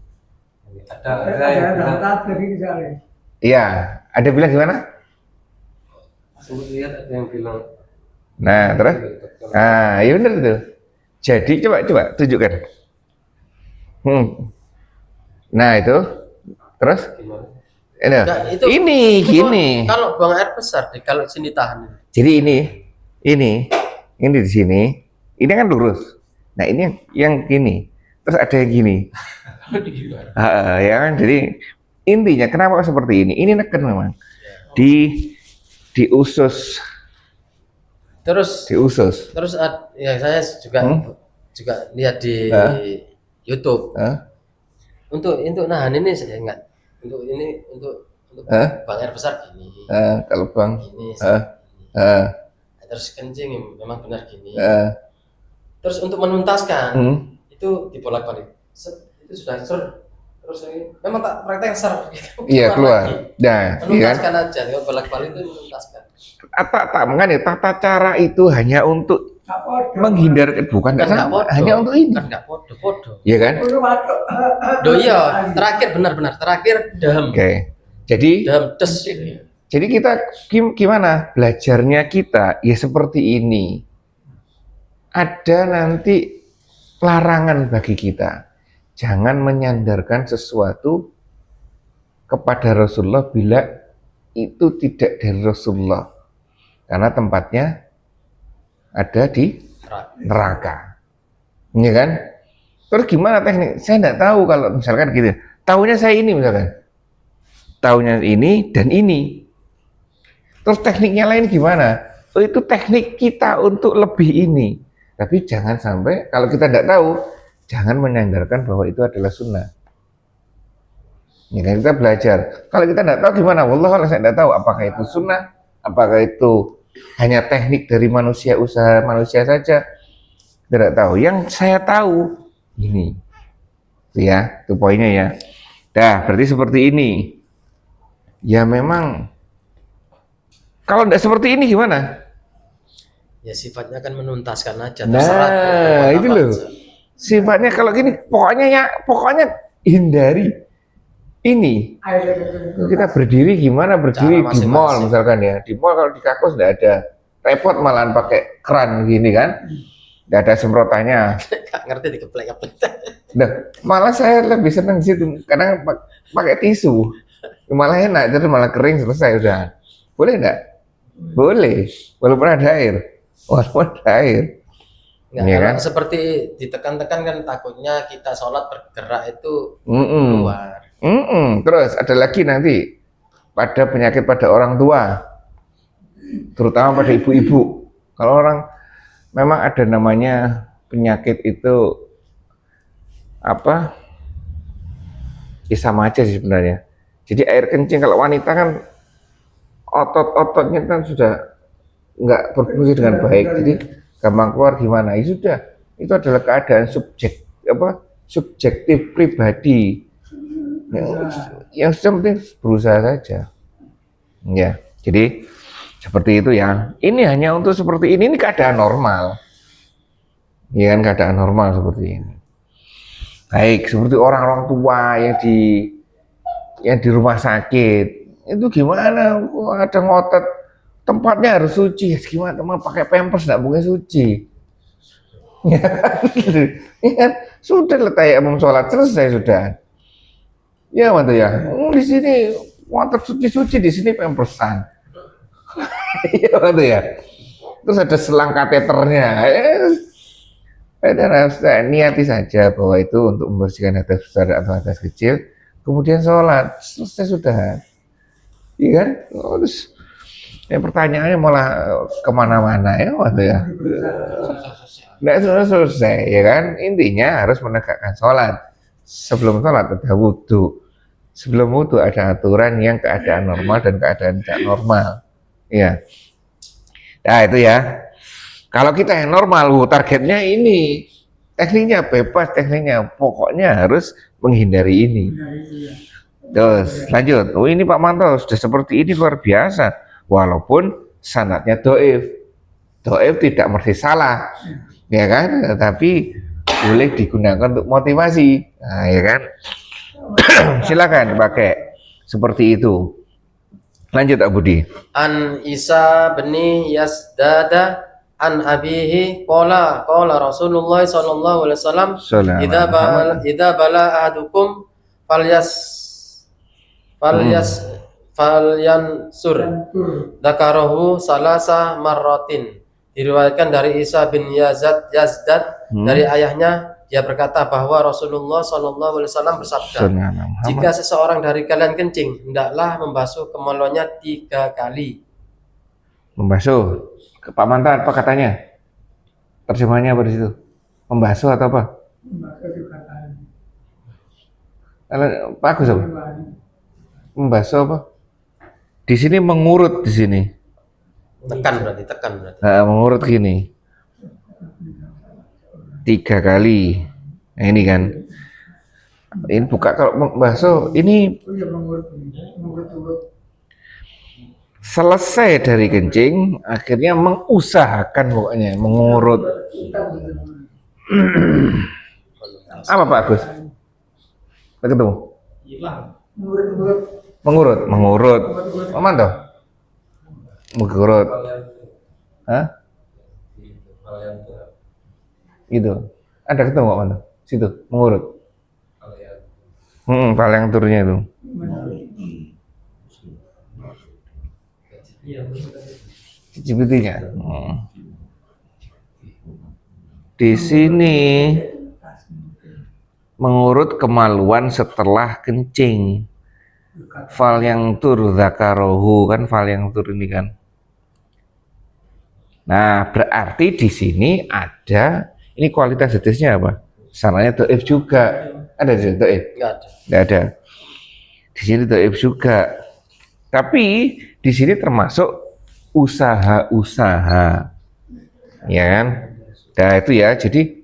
Ada dari misalnya. Iya, ada bilang gimana? Sempat lihat ada yang bilang. Nah, terus? Nah, iya benar tuh. Jadi coba tunjukkan. Nah, itu. Terus? Ini gini. Kalau buang air besar, kalau sini tahan. Jadi ini di sini. Ini kan lurus. Nah, ini yang gini. Terus ada yang gini. Ya kan, jadi intinya kenapa seperti ini? Ini neken memang di usus. Terus ya saya juga lihat di YouTube. Untuk nahan ini saya enggak. Untuk Untuk Hah? buang air besar gini. Kalau buang, Gini. eh, Terus kencing memang benar gini. eh, Terus untuk menuntaskan hmm. itu dibolak-balik. Itu sudah ser. Terus ini memang tak praktek ser. Gitu. Iya keluar. Nah, iya kan? Menuntaskan aja, kalau bolak-balik itu menuntaskan. Tak mengenai tata cara itu hanya untuk menghindar, bukan Kan nggak bodoh. hanya untuk ini. Kan nggak bodoh. Iya kan? Iya, terakhir benar-benar terakhir dam. Oke. Jadi Dam des ini. Jadi kita gimana belajarnya kita ya seperti ini. Ada nanti larangan bagi kita. Jangan menyandarkan sesuatu kepada Rasulullah bila itu tidak dari Rasulullah. Karena tempatnya ada di neraka. Iya kan? Terus gimana teknik? Saya tidak tahu kalau misalkan gitu. Tahunya saya ini misalkan. Tahunya ini dan ini. Terus tekniknya lain gimana? Oh, itu teknik kita untuk lebih ini. Tapi jangan sampai, kalau kita tidak tahu, jangan menyandarkan bahwa itu adalah sunnah. Ya kan kita belajar. Kalau kita tidak tahu gimana? Wallah kalau saya tidak tahu apakah itu sunnah, apakah itu hanya teknik dari manusia, usaha manusia saja. Tidak tahu. Yang saya tahu ini. Ya, itu poinnya ya. Dah, berarti seperti ini. Ya memang kalau tidak seperti ini gimana? Ya sifatnya kan menuntaskan aja. Nah, itu loh. Sifatnya kalau gini, pokoknya hindari ini. Kita berdiri gimana? Berdiri di mall misalkan ya. Di mall kalau di kakus tidak ada. Repot malahan pakai keran gini kan. Tidak ada semprotannya. Gak ngerti dikeplek-keplek. Nah, malah saya lebih senang di situ. Kadang pakai tisu. Malah enak, jadi malah kering selesai udah. Boleh enggak? Boleh, walaupun ada air. Walaupun ada air. Nggak, ya kan? Seperti ditekan-tekan kan takutnya kita sholat bergerak itu keluar. Terus ada lagi nanti pada penyakit pada orang tua, terutama pada ibu-ibu. Kalau orang memang ada namanya penyakit itu apa? Ya sama aja sih sebenarnya. Jadi air kencing kalau wanita kan otot-ototnya kan sudah nggak berfungsi dengan baik, jadi gampang keluar gimana? Ya sudah, itu adalah keadaan subjektif pribadi. Yang penting berusaha saja. Ya, jadi seperti itu ya. Ini hanya untuk seperti ini keadaan normal. Ya kan keadaan normal seperti ini. Baik, seperti orang-orang tua yang di rumah sakit. Itu gimana? Ada ngotot tempatnya harus suci. Gimana teman pakai pampers nggak mungkin suci? Ya kan? Sudah letak imam sholat selesai sudah. Ya mantu ya. Di sini ngotot suci di sini pampersan. Ya mantu ya. Terus ada selang kateternya. Dan harus niati saja bahwa itu untuk membersihkan hadas besar atau hadas kecil. Kemudian sholat selesai sudah. Iya kan? Terus pertanyaannya malah kemana-mana ya waktu ya. Nggak selesai ya kan? Intinya harus menegakkan sholat. Sebelum sholat ada wudhu. Sebelum wudhu ada aturan yang keadaan normal dan keadaan tidak normal. Ya. Nah itu ya. Kalau kita yang normal, targetnya ini. Tekniknya bebas, tekniknya pokoknya harus menghindari ini. Terus lanjut. Oh ini Pak Manto sudah seperti ini luar biasa. Walaupun sanadnya doif tidak mesti salah, ya kan? Tapi boleh digunakan untuk motivasi, nah, ya kan? Silakan pakai seperti itu. Lanjut Abu Budi. An Isa bin Yazdada an abihi qala Rasulullah sallallahu alaihi wasallam idza bala ahadukum falyansur dzakarahu salasa marratin. Diriwayatkan dari Isa bin Yazdad dari ayahnya, dia berkata bahwa Rasulullah sallallahu alaihi wasallam bersabda, jika seseorang dari kalian kencing, hendaklah membasuh kemaluannya 3 kali. Membasuh. Pak Mantan apa katanya? Terjemahannya apa di situ? Membasuh atau apa? Bagus apa? Membasuh apa? Di sini mengurut di sini. Tekan berarti, tekan berarti. Nah, mengurut gini. 3 kali. Nah, ini kan. Ini buka kalau bakso ini selesai dari kencing, akhirnya mengusahakan pokoknya mengurut. Apa Pak Agus? Kita ketemu. Mengurut. Aman toh? Mengurut. Hah? Gitu. Ada ketemu Pak Manto? Situ, mengurut. Paling turnya itu. GPT-nya. Di sini mengurut kemaluan setelah kencing. Fal yang tur zakarohu kan fal yang tur ini kan. Nah, berarti di sini ada ini kualitas hadisnya apa? Sananya dhaif juga. Ada di sini dhaif? Enggak ada. Di sini dhaif juga. Tapi di sini termasuk usaha-usaha. Ya kan? Nah, itu ya. Jadi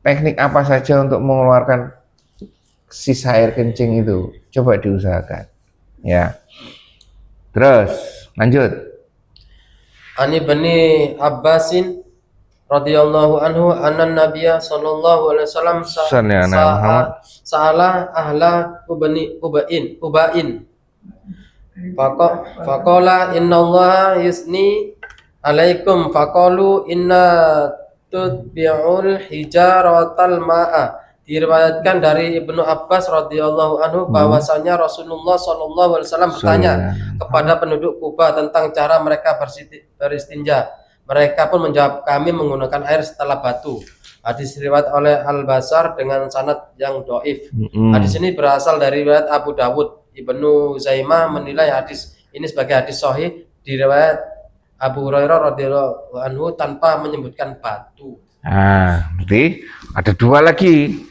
teknik apa saja untuk mengeluarkan sisa air kencing itu coba diusahakan. Ya. Terus lanjut. Ani bani Abbasin radhiyallahu anhu anna Nabiyya sallallahu alaihi wasallam sa'ala ahla ubain faqala innallaha yusni alaikum faqalu inna tutbi'ul hijaratal ma'a. Diriwayatkan dari Ibnu Abbas radhiyallahu anhu bahwasanya Rasulullah sallallahu alaihi wasallam bertanya kepada penduduk Kuba tentang cara mereka beristinja. Mereka pun menjawab, kami menggunakan air setelah batu. Hadis riwayat oleh Al-Basar dengan sanad yang dhaif. Hadis ini berasal dari riwayat Abu Dawud. Ibnu Zaimah menilai hadis ini sebagai hadis sahih di riwayat Abu Hurairah radhiyallahu anhu tanpa menyebutkan batu. Nah, berarti ada 2 lagi.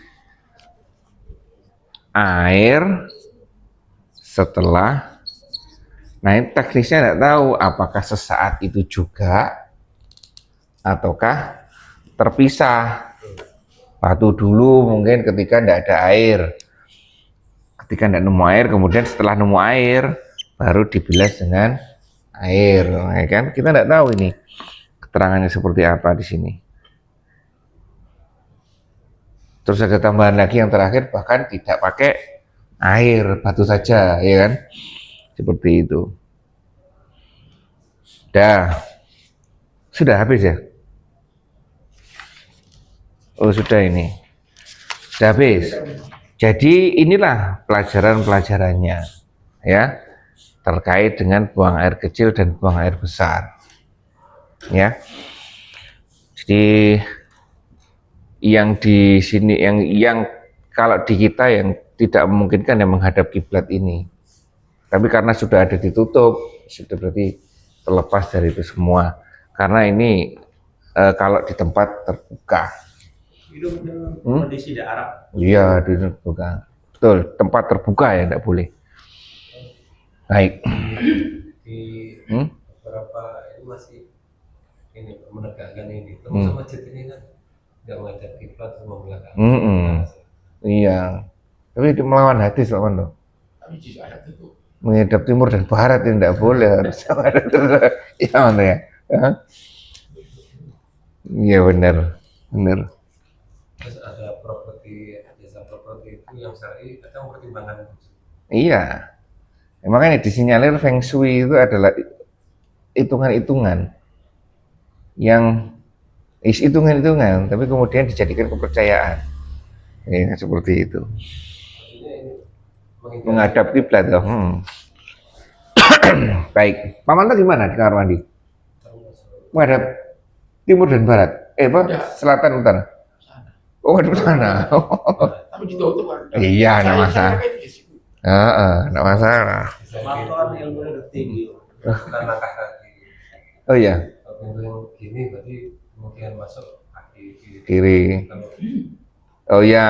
Air setelah, nah ini teknisnya tidak tahu apakah sesaat itu juga ataukah terpisah. Batu dulu mungkin ketika tidak ada air, ketika tidak nemu air, kemudian setelah nemu air baru dibilas dengan air, ya kan? Kita tidak tahu ini keterangannya seperti apa di sini. Terus ada tambahan lagi yang terakhir, bahkan tidak pakai air, batu saja, ya kan? Seperti itu. Sudah habis ya? Oh sudah ini, sudah habis. Jadi inilah pelajaran-pelajarannya, ya, terkait dengan buang air kecil dan buang air besar, ya. Jadi yang di sini yang kalau di kita yang tidak memungkinkan yang menghadap kiblat ini, tapi karena sudah ada ditutup, sudah berarti terlepas dari itu semua. Karena ini kalau di tempat terbuka, kondisi daerah. iya di terbuka, betul, tempat terbuka ya tidak boleh. Baik. Di beberapa itu masih ini menegakkan ini, termasuk masjid ini kan nggak menghadap kiblat semua belakang. Iya, tapi melawan hadis Pak Manto. Menghadap timur dan barat ini tidak boleh, harus ya Manto ya. Iya benar. Terus ada jasa properti itu yang syar'i ada mempertimbangkan. Iya, makanya disinyalir Feng Shui itu adalah hitungan-hitungan yang hitungan-hitungan, tapi kemudian dijadikan kepercayaan. Ya, seperti itu. Menghadap kiblat. Baik. Pak Manto gimana di kamar mandi? Menghadap timur dan barat. Selatan utara. Oh, ngadep sana. Tapi ditutup kan. Iya, enggak masalah. Enggak masalah. Kemampuan ilmu lebih tinggi. Bukan langkah kaki. Oh iya. Kalau yang gini berarti kemungkinan masuk kaki Kiri. Oh ya,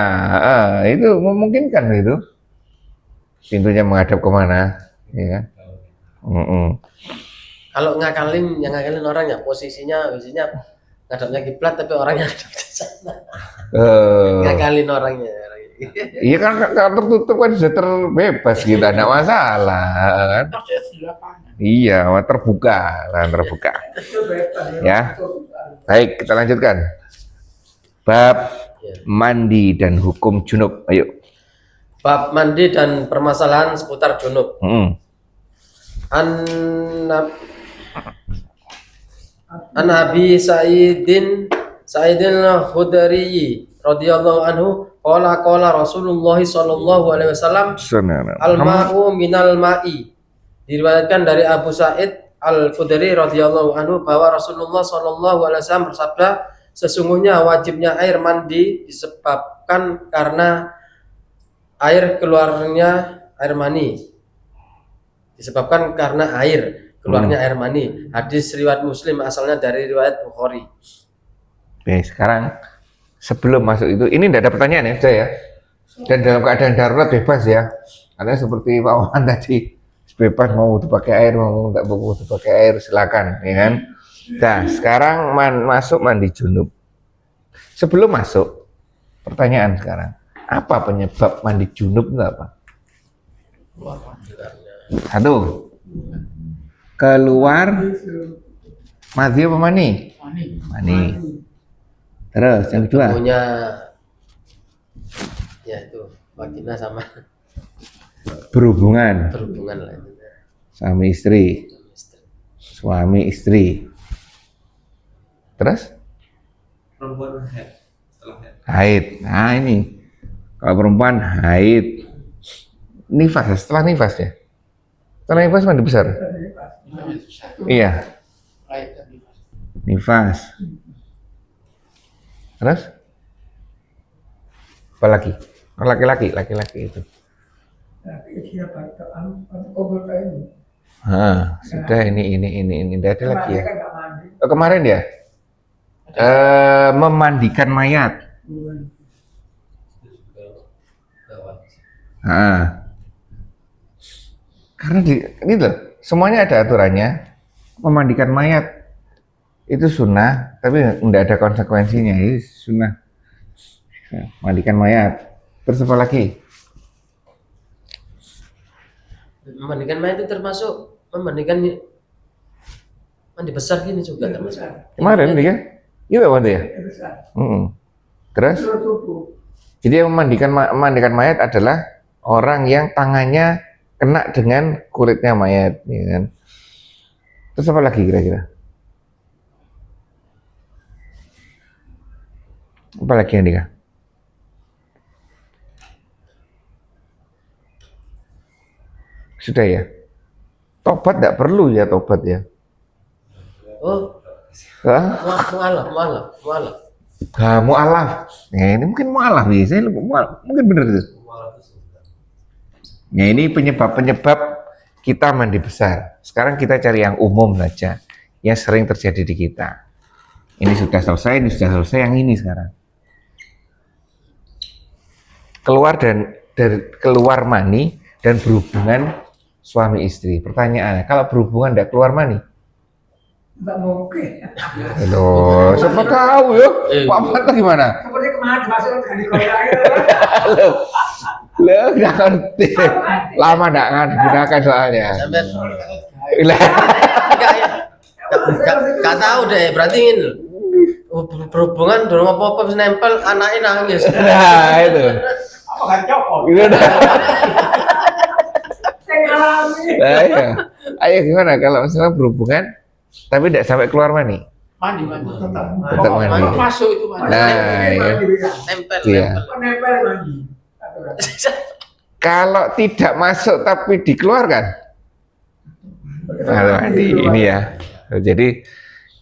itu memungkinkan itu. Pintunya menghadap kemana, ya kan? Kalau yang ngakalin orangnya posisinya ngadapnya kiblat tapi orangnya ada di sana. Ngakalin orangnya. Iya kan kalau tertutup kan sudah terbebas gitu, tidak masalah kan? Iya, terbuka, terbuka. Ya, baik kita lanjutkan. Bab mandi dan hukum junub. Ayo. Bab mandi dan permasalahan seputar junub. An Abi Sa'idin Khudri radhiyallahu anhu qala Rasulullah sallallahu alaihi wasallam al-ma'u minal ma'i. Diriwayatkan dari Abu Sa'id Al-Khudri radhiyallahu anhu bahwa Rasulullah sallallahu alaihi wasallam bersabda, sesungguhnya wajibnya air mandi disebabkan karena keluarnya air mani. Disebabkan karena keluarnya air mani. Hadis riwayat Muslim, asalnya dari riwayat Bukhari. Oke, sekarang sebelum masuk itu, ini tidak ada pertanyaan ya, sudah ya. Dan dalam keadaan darurat bebas ya. Karena seperti Pak Wawan tadi, bebas mau wudhu pakai air, mau nggak mau wudhu pakai air, silakan, ya kan. Nah, sekarang masuk mandi junub. Sebelum masuk, pertanyaan sekarang, apa penyebab mandi junub itu apa? Satu, keluar madhi apa mani? Mani. Terus yang kedua? Punya ya itu vagina sama berhubungan lah. Suami istri. Terus? Perempuan Haid. Nah ini, kalau perempuan haid. Nifas, setelah nifas ya? Setelah nifas mandi besar? Iya. Nifas. Terus? Apa lagi? Oh, laki-laki itu. Sudah ini. Tidak ada lagi ya? Oh, kemarin ya? Memandikan mayat. Karena ini loh, semuanya ada aturannya. Memandikan mayat itu sunnah, tapi tidak ada konsekuensinya. Ini sunnah. Mandikan mayat. Terus apa lagi? Memandikan mayat itu termasuk memandikan mandi besar gini juga termasuk. Kemarin dia, iya mandi ya. Terus? Jadi yang memandikan mayat adalah orang yang tangannya kena dengan kulitnya mayat, ya kan? Terus apa lagi kira-kira? Apa lagi yang dia? Sudah ya? Tobat tidak perlu ya tobat ya? Oh, mu'alaf. Mu'alaf. Nah, ini mungkin mu'alaf ya, mungkin benar itu. Nah ini penyebab kita mandi besar. Sekarang kita cari yang umum saja, yang sering terjadi di kita. Ini sudah selesai, yang ini sekarang. Keluar mani dan berhubungan suami istri. Pertanyaannya, kalau berhubungan tidak keluar mani? Nggak mungkin. Loh, siapa tahu ya? Pak Mata gimana? Seperti kemarin masuk di kolam. Loh, nggak ngerti. Lama nggak gunakan soalnya. Nggak tahu deh, berarti ini berhubungan dorong apa nempel anaknya nangis. Nah itu. Apa kan cokok? Gitu dah. Saya Iya. Ayo gimana kalau misalnya berhubungan tapi tidak sampai keluar mani? mandi. Tetap mandi. Masuk itu mandi. Nah, iya. Nempel. Iya. Nempel mandi. Kalau tidak masuk tapi dikeluarkan, nah, ini ya. Jadi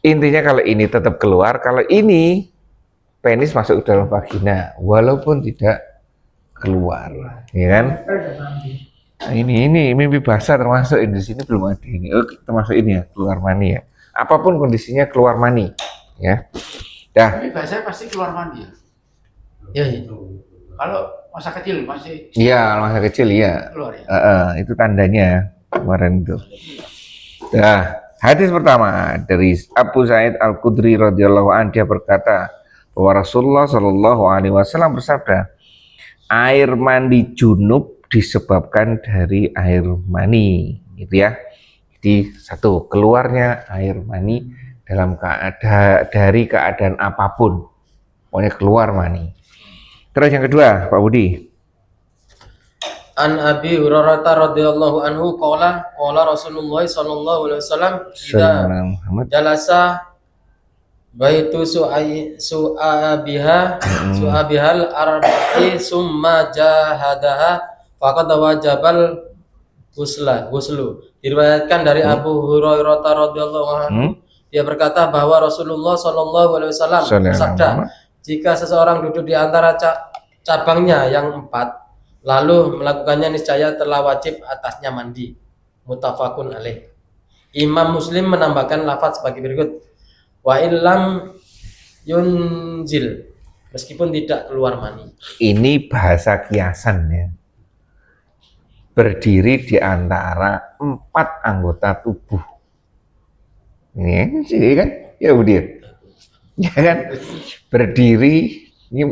intinya kalau ini tetap keluar, kalau ini penis masuk ke dalam vagina, walaupun tidak keluar, ya kan? Nah, ini mimpi basah termasuk di sini belum ada ini. Oh, termasuk ini ya, keluar mani ya. Apapun kondisinya keluar mani, ya. Dah. Tapi biasanya pasti keluar mandi ya. Iya. Kalau masa kecil masih Iya, masa kecil iya. keluar ya. Itu tandanya. kemarin itu. Nah, hadis pertama dari Abu Sa'id Al-Khudri radhiyallahu anhu, dia berkata bahwa Rasulullah Shallallahu alaihi wasallam bersabda, air mandi junub disebabkan dari air mani, gitu ya. Jadi satu, keluarnya air mani dalam dari keadaan apapun, pokoknya keluar mani. Terus yang kedua, Pak Budi. An Abi Hurairah radhiyallahu anhu qala Rasulullah sallallahu alaihi wasallam Muhammad jalasa baitu su'abihal arba'i summa jahadaha faqad wajabal guslu. Diriwayatkan dari Abu Hurairah radhiyallahu anhu, dia berkata bahwa Rasulullah sallallahu alaihi wasallam bersabda, jika seseorang duduk di antara cabangnya yang 4 lalu melakukannya, niscaya telah wajib atasnya mandi. Muttafaqun alaih. Imam Muslim menambahkan lafaz sebagai berikut, wa illam yunzil, meskipun tidak keluar mani. Ini bahasa kiasan ya. Berdiri di antara 4 anggota tubuh. Ini sih kan, ya Budir. Ya kan, berdiri, ini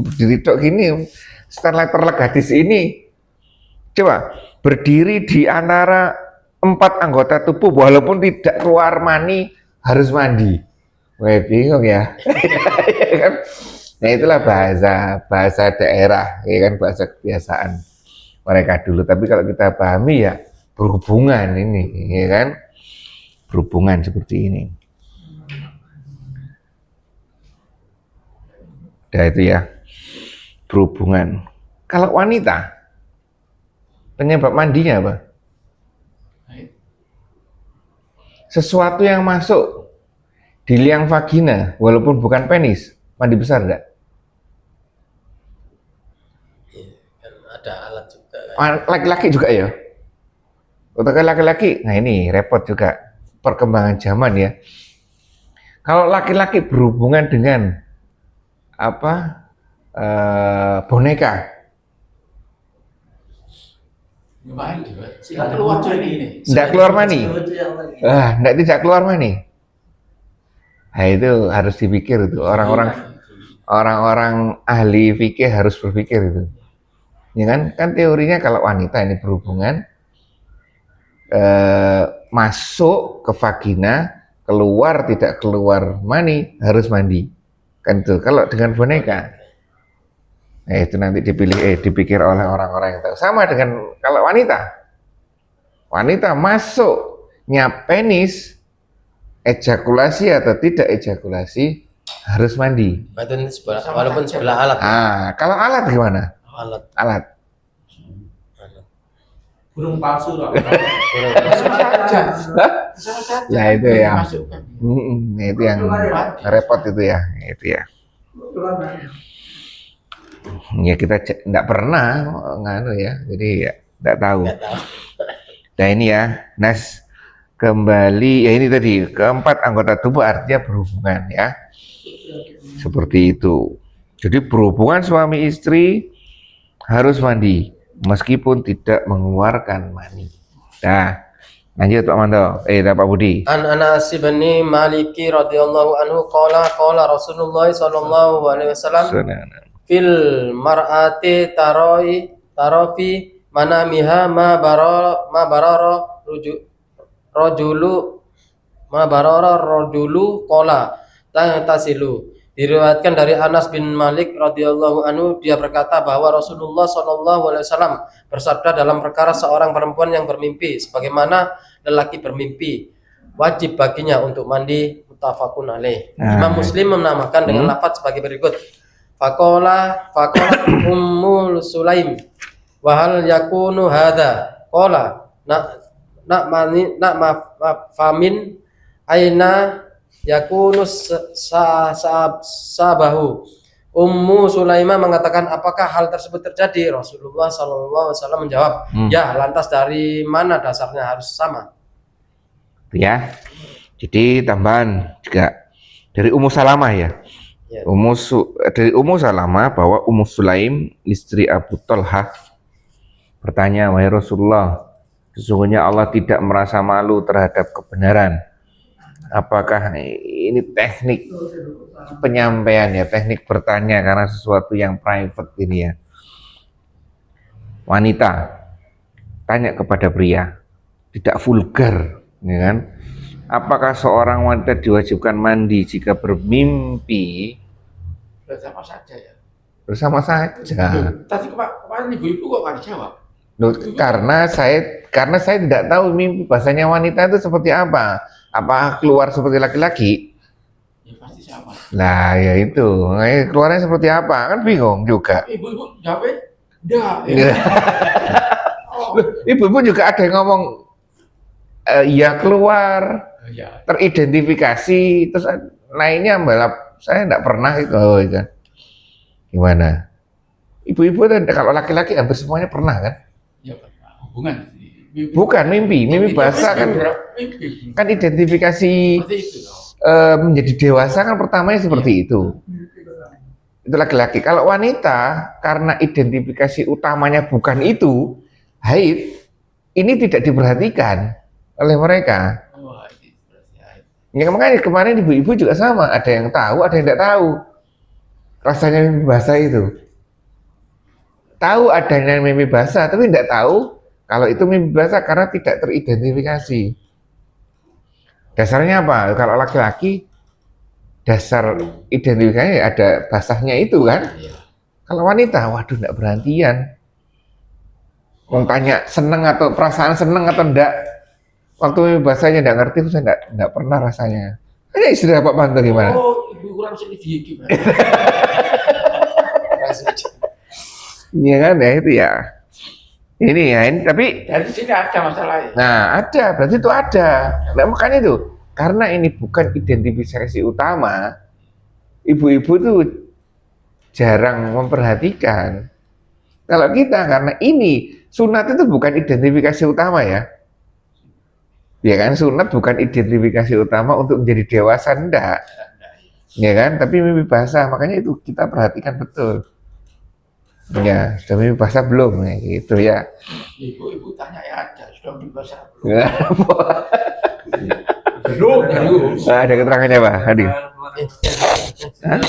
berdiri tok gini. Setelah terlegadis ini, coba berdiri di antara 4 anggota tubuh walaupun tidak keluar mani harus mandi. Wah, bingung ya. Ya kan? Nah, itulah bahasa daerah, ya kan, bahasa kebiasaan mereka dulu. Tapi kalau kita pahami ya berhubungan ini, ya kan, berhubungan seperti ini. Nah, itu ya, berhubungan. Kalau wanita, penyebab mandinya apa? Sesuatu yang masuk di liang vagina, walaupun bukan penis, mandi besar enggak? Kan ada alat juga. Laki-laki juga ya? Untuk laki-laki, nah ini repot juga perkembangan zaman ya. Kalau laki-laki berhubungan dengan boneka, tidak keluar mani. Tidak keluar mani. Nah, itu harus dipikir itu, orang-orang ahli fikih harus berpikir itu. Ya kan teorinya kalau wanita ini berhubungan masuk ke vagina, keluar tidak keluar mani, harus mandi. Kan itu kalau dengan boneka. Nah, itu nanti dipikir oleh orang-orang yang tahu. Sama dengan kalau wanita masuknya penis, ejakulasi atau tidak ejakulasi harus mandi. Walaupun sebelah alat. Kalau alat gimana? Alat. Burung palsu loh. Nah, itu ya. Itu yang repot itu ya. Itu ya. Ya kita tidak pernah nganu ya, jadi ya tidak tahu. Nah ini ya, kembali ya, ini tadi keempat anggota tubuh artinya berhubungan ya, seperti itu. Jadi berhubungan suami istri harus mandi meskipun tidak mengeluarkan mani. Nah, lanjut Pak Manto, Pak Budi. An Anas bin Malik radhiyallahu anhu qala Rasulullah sallallahu alaihi wasallam fil mar'ati tarofi manamiha ma barara rajulu qala tasilu. Diriwayatkan dari Anas bin Malik radhiyallahu anhu, dia berkata bahwa Rasulullah sallallahu alaihi wasallam bersabda dalam perkara seorang perempuan yang bermimpi sebagaimana lelaki bermimpi, wajib baginya untuk mandi. Muttafaqun alaih. Imam Muslim menamakan dengan lafaz sebagai berikut, Faqala Ummu Sulaim wa hal yakunu hadza qala famin aina yakunu sabahu. Ummu Sulaimah mengatakan, apakah hal tersebut terjadi? Rasulullah sallallahu alaihi wasallam menjawab, ya, lantas dari mana dasarnya harus sama? Ya. Jadi tambahan juga dari Ummu Salamah ya. Dari Ummu Salamah bahwa Ummu Sulaim istri Abu Talhah bertanya, wahai Rasulullah, Sesungguhnya Allah tidak merasa malu terhadap kebenaran. Apakah ini teknik penyampaian ya, teknik bertanya karena sesuatu yang private ini ya. Wanita tanya kepada pria, tidak vulgar, ya kan? Apakah seorang wanita diwajibkan mandi jika bermimpi? Bersama saja ya. Bersama saja. Tadi kemarin ibu-ibu kok nggak dijawab? Loh, karena saya tidak tahu mimpi bahasanya wanita itu seperti apa. Apa keluar seperti laki-laki? Ya pasti sama. Lah ya itu, keluarnya seperti apa? Kan bingung juga. Ibu-ibu jawabnya, enggak. Ya. Loh, ibu-ibu juga ada yang ngomong ya keluar, Ya. teridentifikasi, terus lainnya balap. Saya enggak pernah itu. Oh, itu. Gimana? Ibu-ibu kalau laki-laki hampir semuanya pernah kan? Ya hubungan. Bukan mimpi basah kan? Mimpi. Kan identifikasi Seperti itu. menjadi dewasa kan pertamanya seperti itu. Itu laki-laki. Kalau wanita karena identifikasi utamanya bukan itu, haid, ini tidak diperhatikan oleh mereka. Wah, ini berarti ya. Ya, makanya kemarin ibu-ibu juga sama, ada yang tahu, ada yang tidak tahu. Rasanya mimpi basah itu. Tahu ada yang mimpi basah, tapi tidak tahu kalau itu mimpi basah karena tidak teridentifikasi. Dasarnya apa? Kalau laki-laki, dasar identifikasinya ada basahnya itu kan. Iya. Kalau wanita, waduh tidak berhentian. Mau tanya seneng atau perasaan seneng atau enggak. Waktu mimpi basahnya tidak ngerti, saya enggak pernah rasanya. Ini istri Bapak Mantu gimana? Oh, ibu kurang sedih gimana? Iya kan ya itu ya. Ini ya, ini, tapi Dari sini ada masalahnya. nah ada, berarti itu ada. Nah, makanya itu, karena ini bukan identifikasi utama, ibu-ibu tuh jarang memperhatikan. Kalau kita, karena ini, sunat itu bukan identifikasi utama ya. Ya kan, sunat bukan identifikasi utama untuk menjadi dewasa, enggak. Ya kan, tapi mimpi basah, makanya itu kita perhatikan betul. Ya, sudah mimpi basah belum? Ya, gitu ya. Ibu tanya ya ada, sudah dibahas Belum. Nah, ada keterangannya Pak Hadi? Hah?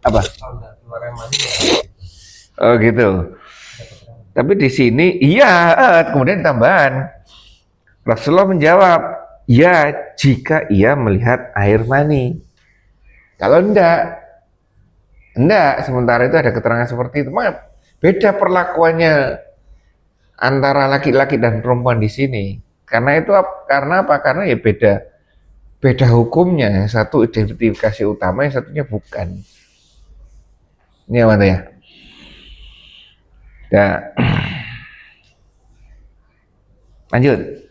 Apa? Oh gitu. Tapi di sini iya, kemudian tambahan Rasulullah menjawab, ya jika ia melihat air mani. Kalau enggak, sementara itu ada keterangan seperti itu. Maka beda perlakuannya antara laki-laki dan perempuan di sini. Karena itu karena apa? Karena ya beda hukumnya. Yang satu identifikasi utama, yang satunya bukan. Ini apa ya? Ya. Lanjut.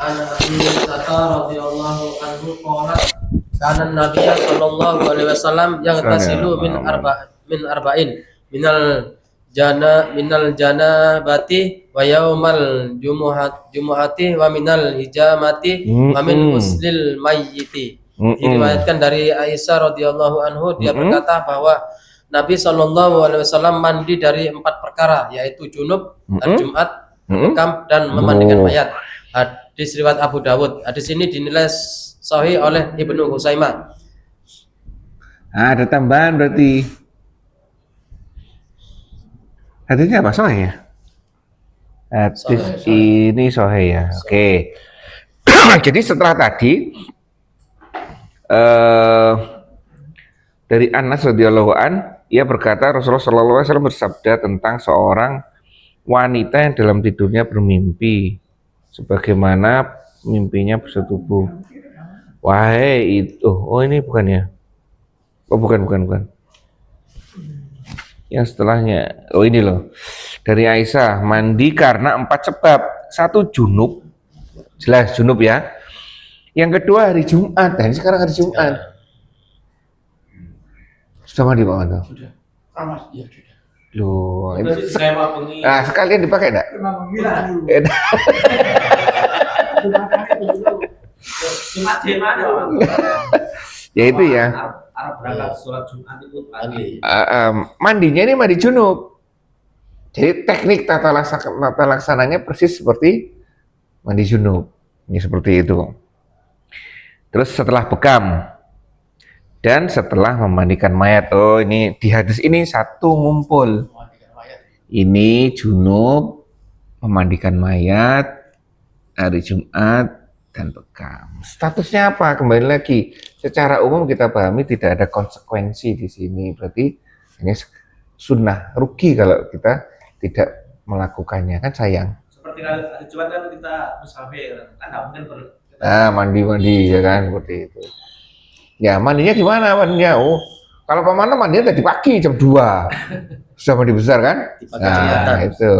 An Abi Hurairah radhiyallahu anhu qala kana Nabi sallallahu alaihi wasallam yang tasilu min arba'in minal janabati wa yaumal jumu'ati wa minal hijamati wa min uslil mayyiti. Diriwayatkan dari Aisyah radhiyallahu anhu, dia berkata bahwa Nabi sallallahu alaihi wasallam mandi dari 4 perkara, yaitu junub, Jumat, bekam, dan memandikan mayat. Hadis riwayat Abu Dawud. Hadis ini dinilai sahih oleh Ibnu Huzaimah. Ada tambahan berarti. Hadisnya apa? Sahih ya? Hadis ini sahih ya. Oke. Jadi setelah tadi dari Anas radhiyallahu an, ia berkata Rasulullah sallallahu alaihi wasallam bersabda tentang seorang wanita yang dalam tidurnya bermimpi sebagaimana mimpinya bersetubuh. Wahai itu, oh ini bukan ya? Oh bukan. Yang setelahnya, oh ini loh. Dari Aisyah, mandi karena 4 sebab. 1 junub, jelas junub ya. Yang kedua hari Jumat, dan sekarang hari Jumat. Sudah mandi Pak Manto? Sudah. Ramas, ya sudah. Loh, ini Saya mau bengi. nah, sekalian dipakai enggak? Jumat di mana? Ya itu ya. Arab berangkat sholat Jumat itu pagi. Mandinya ini mandi junub. Jadi teknik tata laksananya persis seperti mandi junub. Ini seperti itu. Terus setelah bekam dan setelah memandikan mayat. Oh, ini di hadis ini satu ngumpul. Ini junub, memandikan mayat, hari Jumat, dan bekam. Statusnya apa? Kembali lagi, secara umum kita pahami tidak ada konsekuensi di sini. Berarti ini sunnah, rugi kalau kita tidak melakukannya, kan sayang. Seperti hari Jumat kan kita musafir, kan nggak mungkin Mandi ya kan, seperti itu. Ya, mandinya gimana mandinya? Oh, kalau pamanah mandinya tadi pagi jam 2. Sudah mandi besar kan? Nah, itu.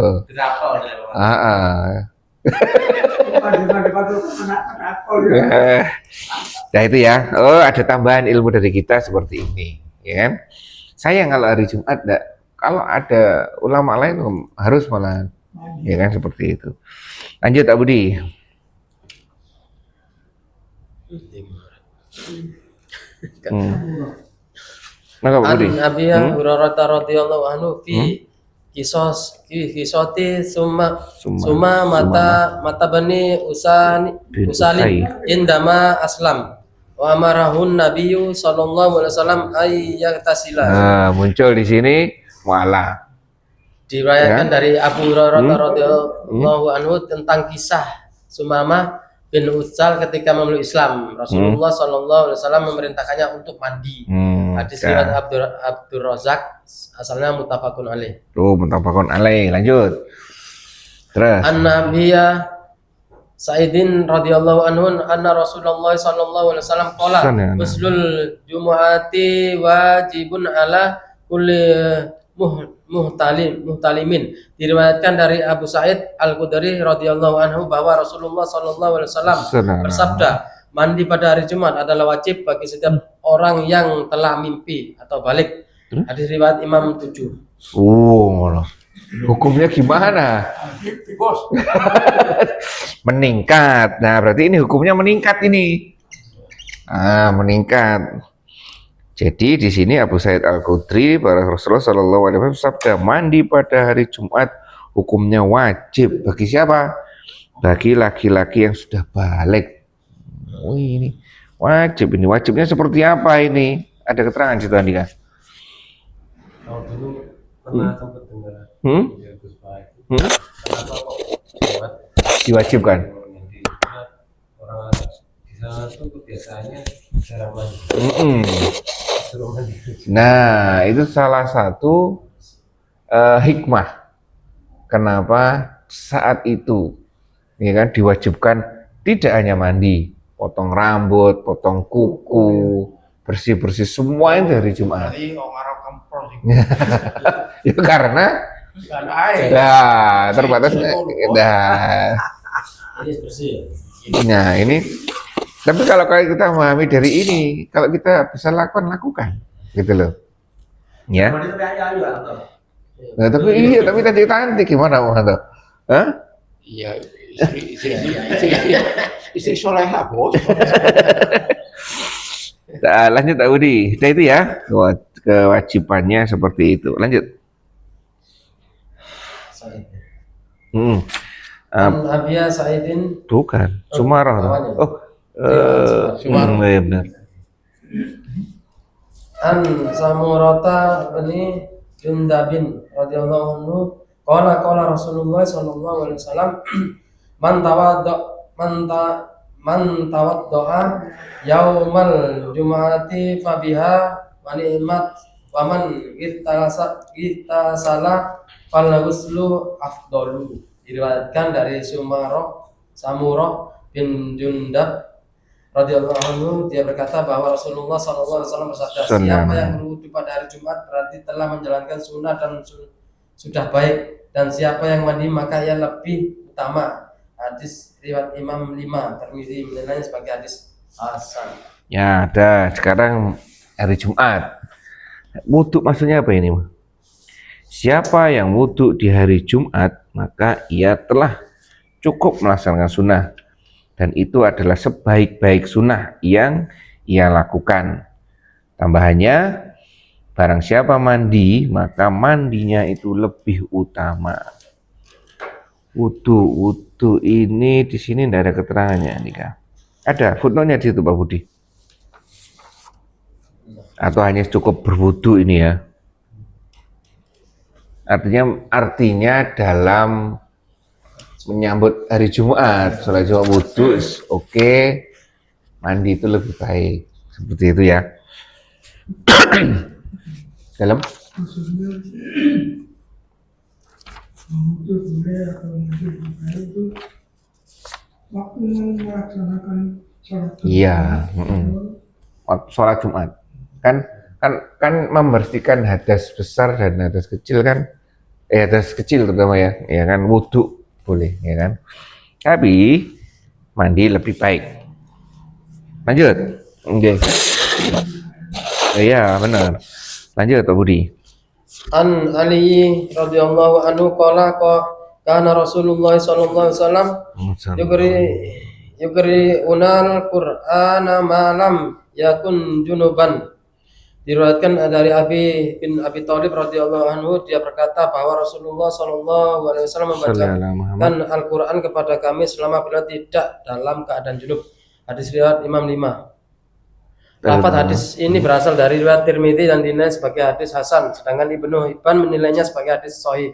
Nah itu ya. Oh, ada tambahan ilmu dari kita seperti ini, ya kan? Sayang kalau hari Jumat kalau ada ulama lain harus malah, ya kan, seperti itu. Lanjut Abu Budi. An Abi Hurairah radhiyallahu anhu fi kisoti summa mata bani usali indama aslam wa amarahun nabiyyu sallallahu alaihi wasallam ayyatasila. Muncul di sini mu'ala. Diriwayatkan dari Abu Hurairah radhiyallahu anhu tentang kisah Sumamah bin Utsal ketika memeluk Islam. Rasulullah sallallahu alaihi wasallam memerintahkannya untuk mandi. Hadis riwayat Abdur Razak, asalnya muttafaqun alaih. Tuh, muttafaqun alaih. Lanjut. Terus. An-Nabiyya Sa'idin radhiyallahu anhu anna Rasulullah sallallahu alaihi wasallam qala uslul jumu'ati wajibun ala kulli muhtalimin. Diriwayatkan dari Abu Sa'id Al-Khudri radhiyallahu anhu bahwa Rasulullah sallallahu alaihi wasallam bersabda, mandi pada hari Jumat adalah wajib bagi setiap orang yang telah mimpi atau balik. Hadis riwayat Imam 7. Hukumnya gimana? Meningkat. Nah, berarti ini hukumnya meningkat ini. Meningkat. Jadi di sini Abu Sa'id Al-Khudri, para Rasulullah Shallallahu Alaihi Wasallam sabda, mandi pada hari Jumat hukumnya wajib bagi siapa? Bagi laki-laki yang sudah balik. Oh, ini wajib. Ini wajibnya seperti apa ini? Ada keterangan situ Andika? Kalau dulu pernah sempat dengar ya Gus Pak itu kenapa kok diwajibkan? Orang di sana tuh kebiasaannya jarang mandi. Nah, itu salah satu hikmah kenapa saat itu, ya kan, diwajibkan tidak hanya mandi, potong rambut, potong kuku, bersih-bersih semua itu hari Jumat. Ya karena terbatas. Nah, ini tapi kalau kita memahami dari ini, kalau kita bisa lakukan, gitu loh, ya. Nah, tapi tadi gimana Muhammad? Iya, istri soleha bos. Nah, lanjut Pak Budi. Nah, itu ya kewajibannya seperti itu. Lanjut. Abiyah Sa'idin. Bukan, Sumarah. Benar. An Samurata bin Jundabin radhiyallahu anhu qala Rasulullah sallallahu alaihi wasallam man tawaddo'a yaumal jumu'ati fabiha wa ni'mat wa man ittasala fal ghuslu afdalu. Diriwayatkan dari Samurah bin Jundab radhiyallahu anhu, dia berkata bahwa Rasulullah sallallahu alaihi wasallam bersabda, siapa yang berwudu pada hari Jumat berarti telah menjalankan sunnah dan sudah baik, dan siapa yang mandi maka ia lebih utama. Hadis riwayat Imam 5, Tirmidzi menilainya sebagai hadis hasan. Ya, ada. Sekarang hari Jumat. Wudu maksudnya apa ini? Siapa yang wudu di hari Jumat, maka ia telah cukup melaksanakan sunnah. Dan itu adalah sebaik-baik sunnah yang ia lakukan. Tambahannya, barang siapa mandi, maka mandinya itu lebih utama. Wudu ini di sini tidak ada keterangannya, Nika. Ada footnote-nya di situ, Pak Budi. Atau hanya cukup berwudu ini ya? Artinya dalam menyambut hari Jumat, sholat Jumat wudu, oke, mandi itu lebih baik, seperti itu ya. Dalam Maksudnya itu boleh atau mungkin boleh itu waktu melaksanakan sholat Jumat. iya, waktu sholat Jumat kan membersihkan hadas besar dan hadas kecil kan, hadas kecil terutama ya kan, wudu boleh ya kan, tapi mandi lebih baik. Lanjut, oke. Iya benar. Lanjut Pak Budi. An Ali radhiyallahu anhu qala kana Rasulullah sallallahu alaihi wasallam yugri unal Qur'ana malam yakun junuban. Diriwayatkan dari Abi bin Abi Thalib radhiyallahu anhu, dia berkata bahwa Rasulullah sallallahu alaihi wasallam membacakan Al-Qur'an kepada kami selama beliau tidak dalam keadaan junub. Hadis riwayat Imam 5. Lafaz hadis ini berasal dari riwayat Tirmidzi dan dinilai sebagai hadis hasan, sedangkan Ibnu Hibban menilainya sebagai hadis sahih.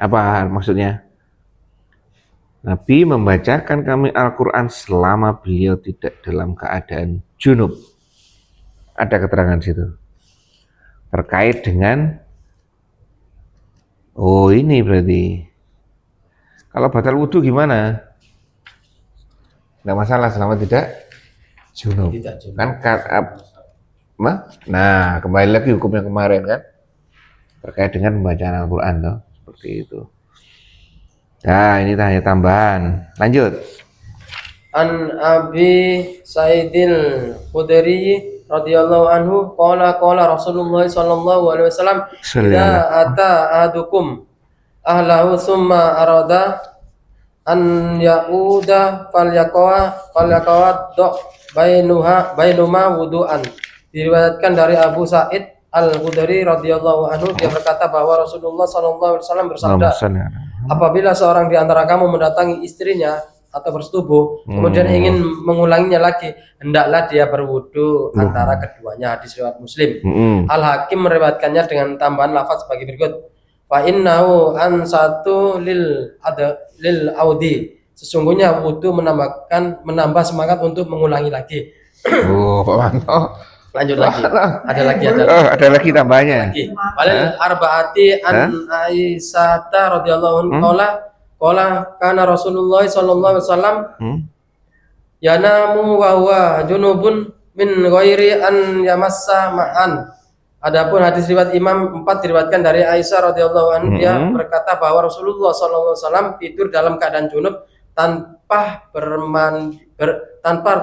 Apa maksudnya? Nabi membacakan kami Al-Qur'an selama beliau tidak dalam keadaan junub. Ada keterangan situ. Terkait dengan ini berarti. Kalau batal wudu gimana? Nggak masalah selama tidak junub. Kan nah, kembali lagi hukum yang kemarin kan. Terkait dengan pembacaan Al-Qur'an toh, seperti itu. Nah, ini hanya tambahan. Lanjut. An Abi Sa'idil Khudri radhiyallahu anhu qala Rasulullah sallallahu alaihi wasallam idza ata ahadukum ahlahu summa arada an yauda falyaqwa bainuma wudu'an. Diriwayatkan dari Abu Sa'id Al-Khudri radhiyallahu anhu, dia berkata bahwa Rasulullah sallallahu alaihi wasallam bersabda, apabila seorang di antara kamu mendatangi istrinya atau bersetubuh, kemudian ingin mengulanginya lagi, hendaklah dia berwudu antara keduanya. Hadis riwayat Muslim. Al-Hakim meriwayatkannya dengan tambahan lafaz sebagai berikut: fa innahu an satu lil audi. Sesungguhnya wudu menambah semangat untuk mengulangi lagi. Pak Manto. Lanjut lagi. Ada lagi tambahannya. Walil arba'ati an Aisyah radhiyallahu anha qala kana Rasulullah sallallahu alaihi wasallam yanamu wa huwa junubun min ghairi an yamassa ma'an. Adapun hadis riwayat Imam 4 diriwayatkan dari Aisyah radhiyallahu anha, dia berkata bahwa Rasulullah sallallahu alaihi wasallam tidur dalam keadaan junub tanpa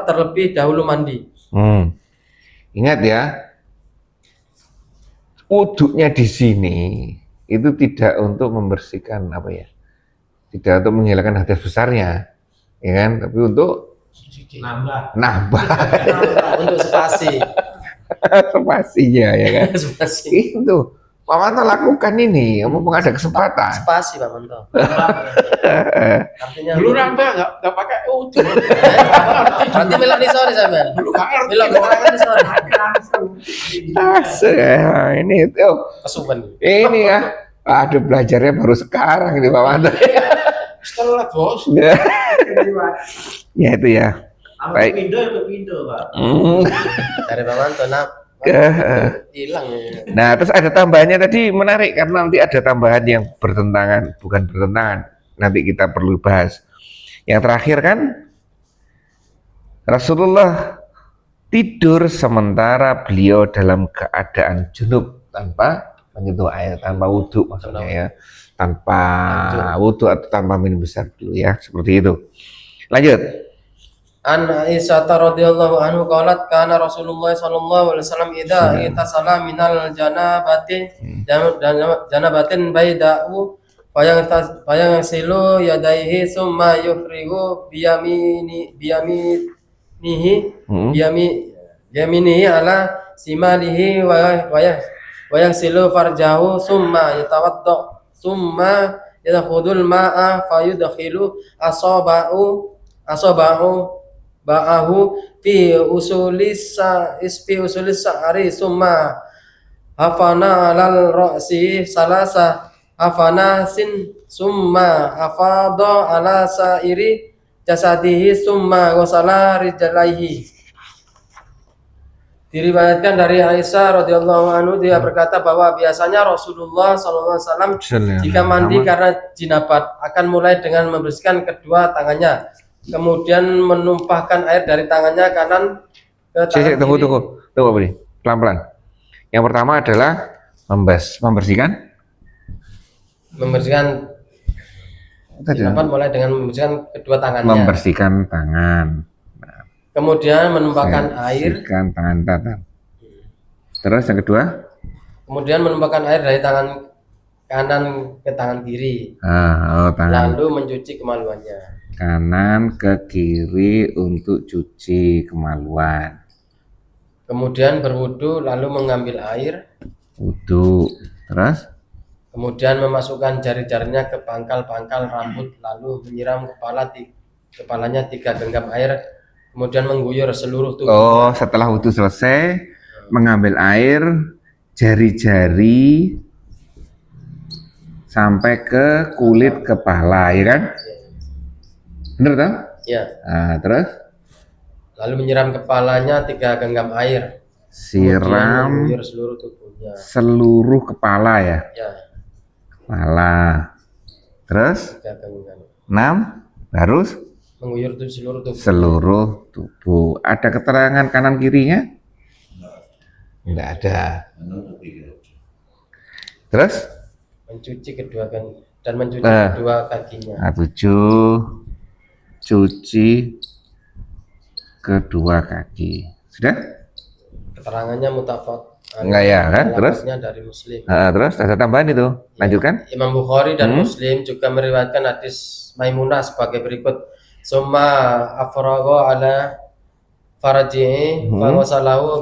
terlebih dahulu mandi. Ingat ya, wudunya di sini itu tidak untuk membersihkan tidak untuk menghilangkan hadas besarnya, ya kan? Tapi untuk nambah untuk spasi. Spasinya ya kan? Spasi. Itu Pak Manto lakukan ini, mumpung ada kesempatan. Spasi Pak Manto. Artinya Dulu nambah nggak pakai ujung. berarti melani sore sampean. Dulu nggak ngerti. Belok keterangan sore. Ini itu. Kesuwen. Ini ya. Aduh, belajarnya baru sekarang ini Pak Manto. Setelah bos. Ya itu ya. Baik. Pindah Pak. Dari Pak Manto hilang. Nah, terus ada tambahannya tadi menarik karena nanti ada tambahan yang bukan bertentangan. Nanti kita perlu bahas. Yang terakhir kan Rasulullah tidur sementara beliau dalam keadaan junub tanpa menyentuh air, tanpa wudhu maksudnya ya, tanpa wudhu atau tanpa minum besar dulu ya, seperti itu. Lanjut. An Aisyah radhiyallahu anhu qalat kana Rasulullah sallallahu alaihi wasallam idza itasala minal janabatin baida'u bayang silu yadaihi summa yufrigu biyaminihi ala simalihi wa yang silu farjahu summa yadkhulul ma'a fayudkhilu asabahu ba'ahu fi usulis sa'ari summa hafana alal ra'si salasa hafana sin summa afadha ala sa'iri jasadihi summa ghasala rijlaihi. Diriwayatkan dari Aisyah radhiyallahu anhu, dia berkata bahwa biasanya Rasulullah SAW jika mandi karena jinabat akan mulai dengan membersihkan kedua tangannya, kemudian menumpahkan air dari tangannya kanan ke tangan kiri. Tunggu, Budi. Pelan-pelan. Yang pertama adalah membersihkan jinabat mulai dengan membersihkan kedua tangannya. Membersihkan tangan. Kemudian menumpahkan air. Tangan. Terus yang kedua? Kemudian menumpahkan air dari tangan kanan ke tangan kiri. Tangan. Lalu mencuci kemaluannya. Kanan ke kiri untuk cuci kemaluan. Kemudian berwudu lalu mengambil air. Wudu. Terus? Kemudian memasukkan jari-jarinya ke pangkal-pangkal rambut lalu menyiram kepalanya 3 genggam air. Kemudian mengguyur seluruh tubuh. Setelah wudu selesai, mengambil air, jari-jari sampai ke kulit kepala, ya kan? Bener kan? Ya. Terus? Lalu menyiram kepalanya 3 genggam air. Siram mengguyur seluruh tubuhnya. Seluruh kepala ya? Ya. Kepala. Terus? 3 genggam. 6, harus? Mengguyur seluruh tubuh. Seluruh tubuh. Ada keterangan kanan kirinya? Enggak ada. Terus? Mencuci kedua kakinya. 7. Cuci kedua kaki. Sudah? Keterangannya mutafaq. Enggak ya kan? Terus? Dari Muslim. Terus ada tambahan itu. Lanjutkan. Imam Bukhari dan Muslim juga meriwayatkan hadis Maimunah sebagai berikut. Summa afragha ala farajihi fa wasalahu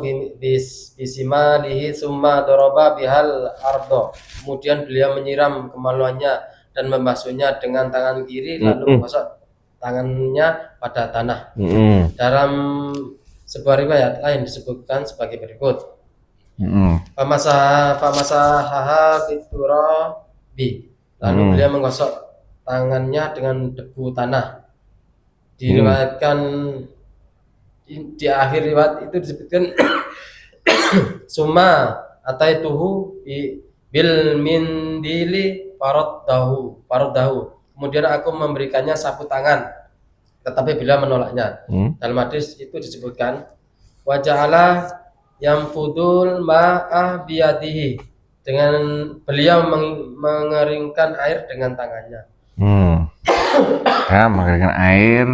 bisimalihi summa daraba bihal ardo. Kemudian beliau menyiram kemaluannya dan membasuhnya dengan tangan kiri lalu menggosok tangannya pada tanah. Dalam sebuah riwayat lain disebutkan sebagai berikut. Famasahaha biturabi. Lalu beliau menggosok tangannya dengan debu tanah. Diriwayatkan di akhir riwayat itu disebutkan summa ataituhu bil mindili faradahu. Kemudian aku memberikannya sapu tangan, tetapi beliau menolaknya. Dalam hadis itu disebutkan waja'ala yamfudul ma'a biyadihi, dengan beliau mengeringkan air dengan tangannya. Ya, mengeringkan air,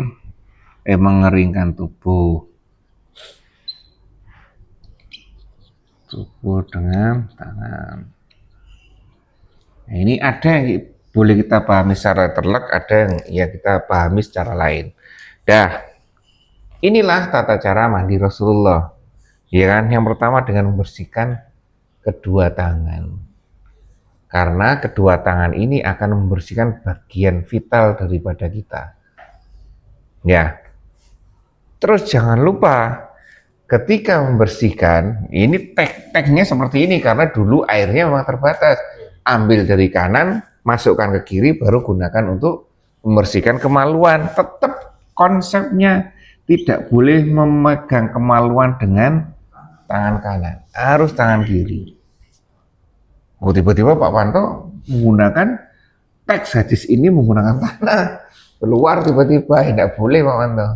mengeringkan tubuh dengan tangan. Nah, ini ada yang boleh kita pahami secara terlek, ada yang ya kita pahami secara lain. Inilah tata cara mandi Rasulullah, ya kan? Yang pertama dengan membersihkan kedua tangan, karena kedua tangan ini akan membersihkan bagian vital daripada kita. Ya. Terus jangan lupa ketika membersihkan, ini tekniknya seperti ini karena dulu airnya memang terbatas. Ambil dari kanan, masukkan ke kiri, baru gunakan untuk membersihkan kemaluan. Tetap konsepnya tidak boleh memegang kemaluan dengan tangan kanan, harus tangan kiri. Tiba-tiba Pak Panto menggunakan teks hadis ini menggunakan tanah, keluar tiba-tiba, tidak boleh Pak Panto.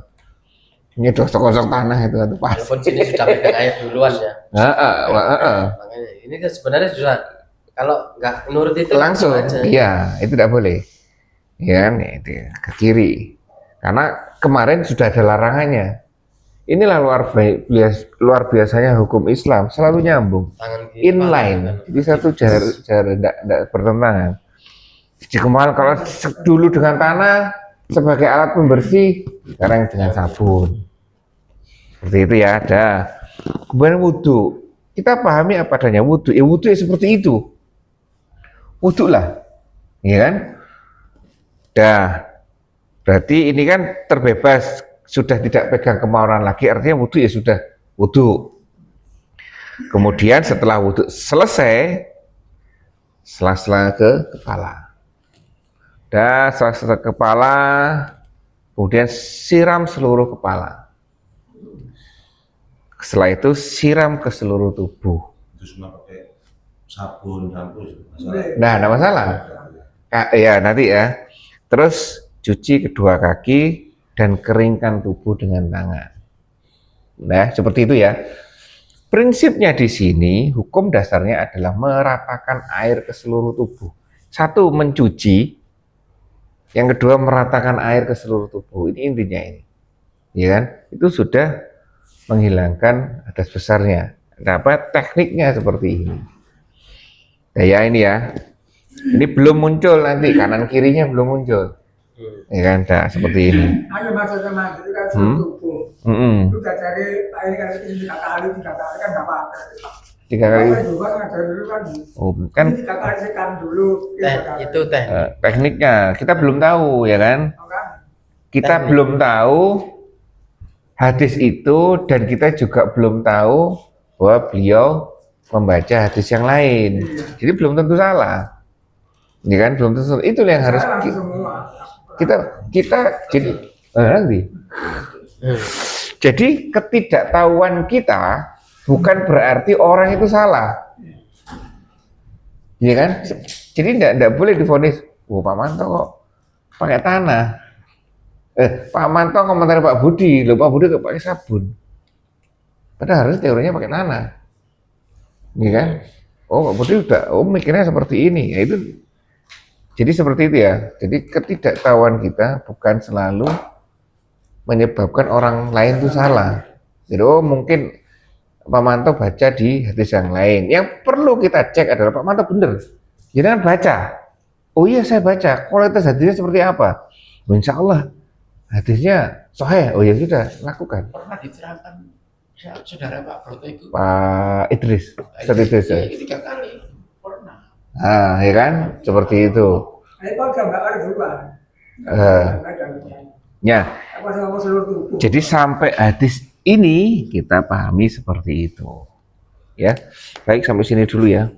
Ini gosok-gosok tanah itu pasti. Walaupun sini sudah pegang air duluan ya. Makanya ini kan sebenarnya sudah, kalau nggak nurut itu langsung aja. Iya, itu tidak boleh. Ya, itu ke kiri. Karena kemarin sudah ada larangannya. Inilah luar biasanya hukum Islam, selalu nyambung, inline, jadi satu jar tidak bertentangan. Jadi kemarin kalau dulu dengan tanah sebagai alat pembersih, sekarang dengan sabun. Seperti itu ya, ada. Kemudian wudhu, kita pahami apa adanya wudhu. Ya wudhu ya seperti itu. Wudhu lah, ya kan? Dah, berarti ini kan terbebas, sudah tidak pegang kemaluan lagi, artinya wudhu ya sudah wudhu. Kemudian setelah wudhu selesai, sela-sela ke kepala. Dan sela-sela ke kepala, kemudian siram seluruh kepala. Setelah itu siram ke seluruh tubuh. Itu semua pakai sabun, shampoo, masalah. Nah, enggak masalah. Ya, nanti ya. Terus cuci kedua kaki dan keringkan tubuh dengan tangan. Nah, seperti itu ya. Prinsipnya di sini, hukum dasarnya adalah meratakan air ke seluruh tubuh. Satu, mencuci. Yang kedua, meratakan air ke seluruh tubuh. Ini intinya ini. Ya kan? Itu sudah menghilangkan hadas besarnya. Dapat tekniknya seperti ini. Nah, ya ini ya. Ini belum muncul nanti, kanan kirinya belum muncul. Ya kan, nah, seperti ini. Ada maksudnya mandi itu kan seluruh tubuh. Itu udah cari air kan tiga kali kan nggak apa-apa. 3 kali. Juga ngajar dulu kan. Oh, kan 3 kali sekan dulu. Itu teknik. tekniknya kita belum tahu ya kan. Kita Teknik. belum tahu hadis itu dan kita juga belum tahu bahwa beliau membaca hadis yang lain. Jadi belum tentu salah. Ya kan, belum tentu. Itu yang harus kita jadi nanti. Jadi ketidaktahuan kita bukan berarti orang itu salah. Iya kan? Jadi tidak boleh divonis, Pak Manto kok pakai tanah. Pak Manto komentar Pak Budi, loh Pak Budi kok pakai sabun. Padahal harus teorinya pakai tanah. Iya kan? Oh Pak Budi udah, mikirnya seperti ini. Ya itu. Jadi seperti itu ya. Jadi ketidaktahuan kita bukan selalu menyebabkan orang lain itu salah. Jadi mungkin Pak Manto baca di hadis yang lain. Yang perlu kita cek adalah Pak Manto bener. Jangan baca. Oh iya saya baca. Kualitas hadisnya seperti apa? Insya Allah hadisnya sahih. Oh ya sudah lakukan. Pernah diterangkan saudara Pak Broto itu. Pak Idris. Ustaz Idris ya. 3 kali. Pernah. Nah, ya kan? Seperti itu. Ya. Jadi sampai hadis ini kita pahami seperti itu. Ya. Baik, sampai sini dulu ya.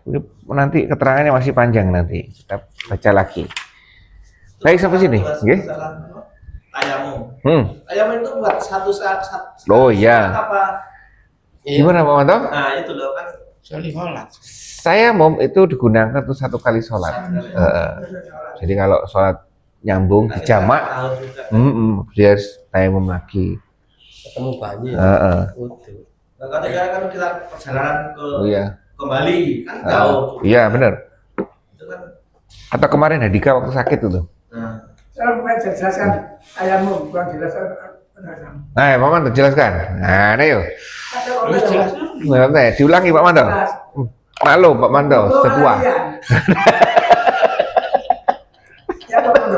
Ini nanti keterangannya masih panjang nanti. Kita baca lagi. Baik, sampai sini. Nggih. Tayamum itu buat satu saat. Oh iya. Apa? Gimana Pak Manto? Nah itu loh kan. Sekali sholat. Saya itu digunakan untuk 1 kali sholat. Jadi kalau sholat nyambung di jamak, dia harus tayamum lagi. Ketemu banyak. Utuh. Kalau tidak kan kita perjalanan ke Iya. kembali kan jauh. Iya benar. Itu kan. Atau kemarin Hadika waktu sakit itu. Nah. Saya mau jelaskan ayammu, bukan jelaskan. Nah, Pak Manto jelaskan. Nah, ayo. Terus jelas. Diulangi Pak Manto. Malu Pak Manto, sudah tua.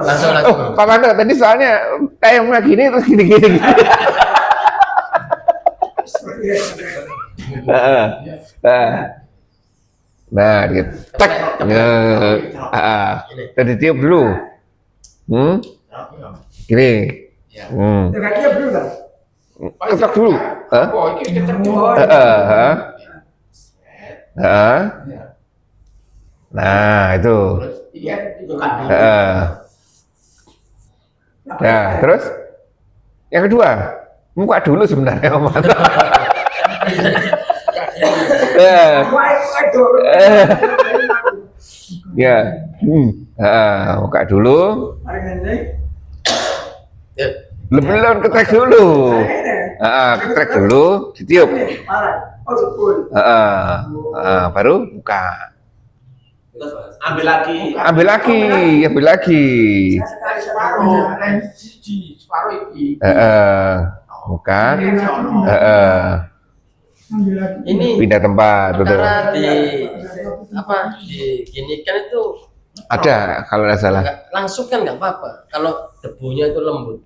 Langsung. Oh, Pak Manto tadi soalnya tayamnya gini terus gini. Nah, dia tek. Tadi tiup dulu. Gini. Ketok dulu. Oh, ini ketemu. Nah, itu. Iya, itu Nah, terus yang kedua, muka dulu sebenarnya Pak Manto. Ya, muka dulu. Belum ketrek dulu. Ketrek dulu, ditiup. Baru buka. Ambil lagi. Ambil lagi. Separuh ini. Buka. Ini Pindah tempat, betul. cara diginikan itu Ada kalau nggak salah. langsung kan nggak apa-apa. Kalau debunya itu lembut.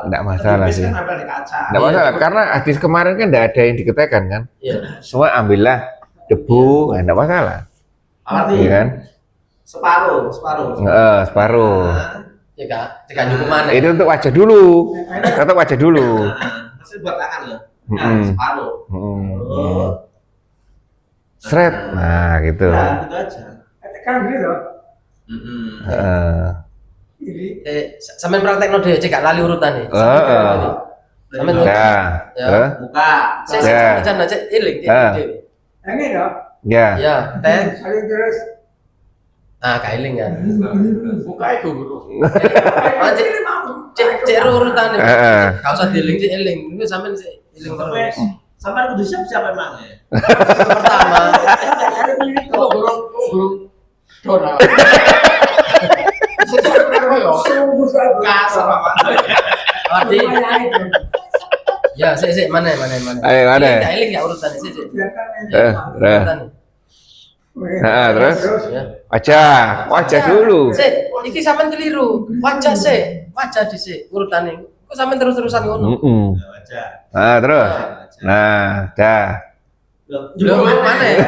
Nggak masalah sih. Nempel di kaca. Nggak masalah karena hadis kemarin kan nggak ada yang diketekan kan. Iya. Semua ambillah debu, nggak masalah. Arti Iya kan? Separuh. Separuh. Jika cukup mana? Itu untuk wajah dulu. Tetap wajah dulu. Maksudnya buat tangan ya? Separuh. Seret. Nah, gitu. Nah, gitu aja. Kan gitu. Sampean praktekno dhewe cek gak lali urutane. Sampean Ya. Buka. Saya jangan cek eling dhewe. Ini dong. Ya. Ya, teh. Terus. Gak eling ya. Buka itu guru. Cek urutane. Heeh. Gak usah dieling, cek eling. Itu sampean cek eling terus. Sampai kudu siap-siap emang ya. Pertama, Guru. Dona. Kasar Pak. berarti ya, sik mana. Ayo, mana? Gak eling ya urutane sik. Terus. Terus Ya. wajah dulu. Sik, iki sampean keliru. Wajah sik, wajah dhisik urutane. Kok sampean terus-terusan ngono? Nah, terus. Nah, dah. Lho mana ya?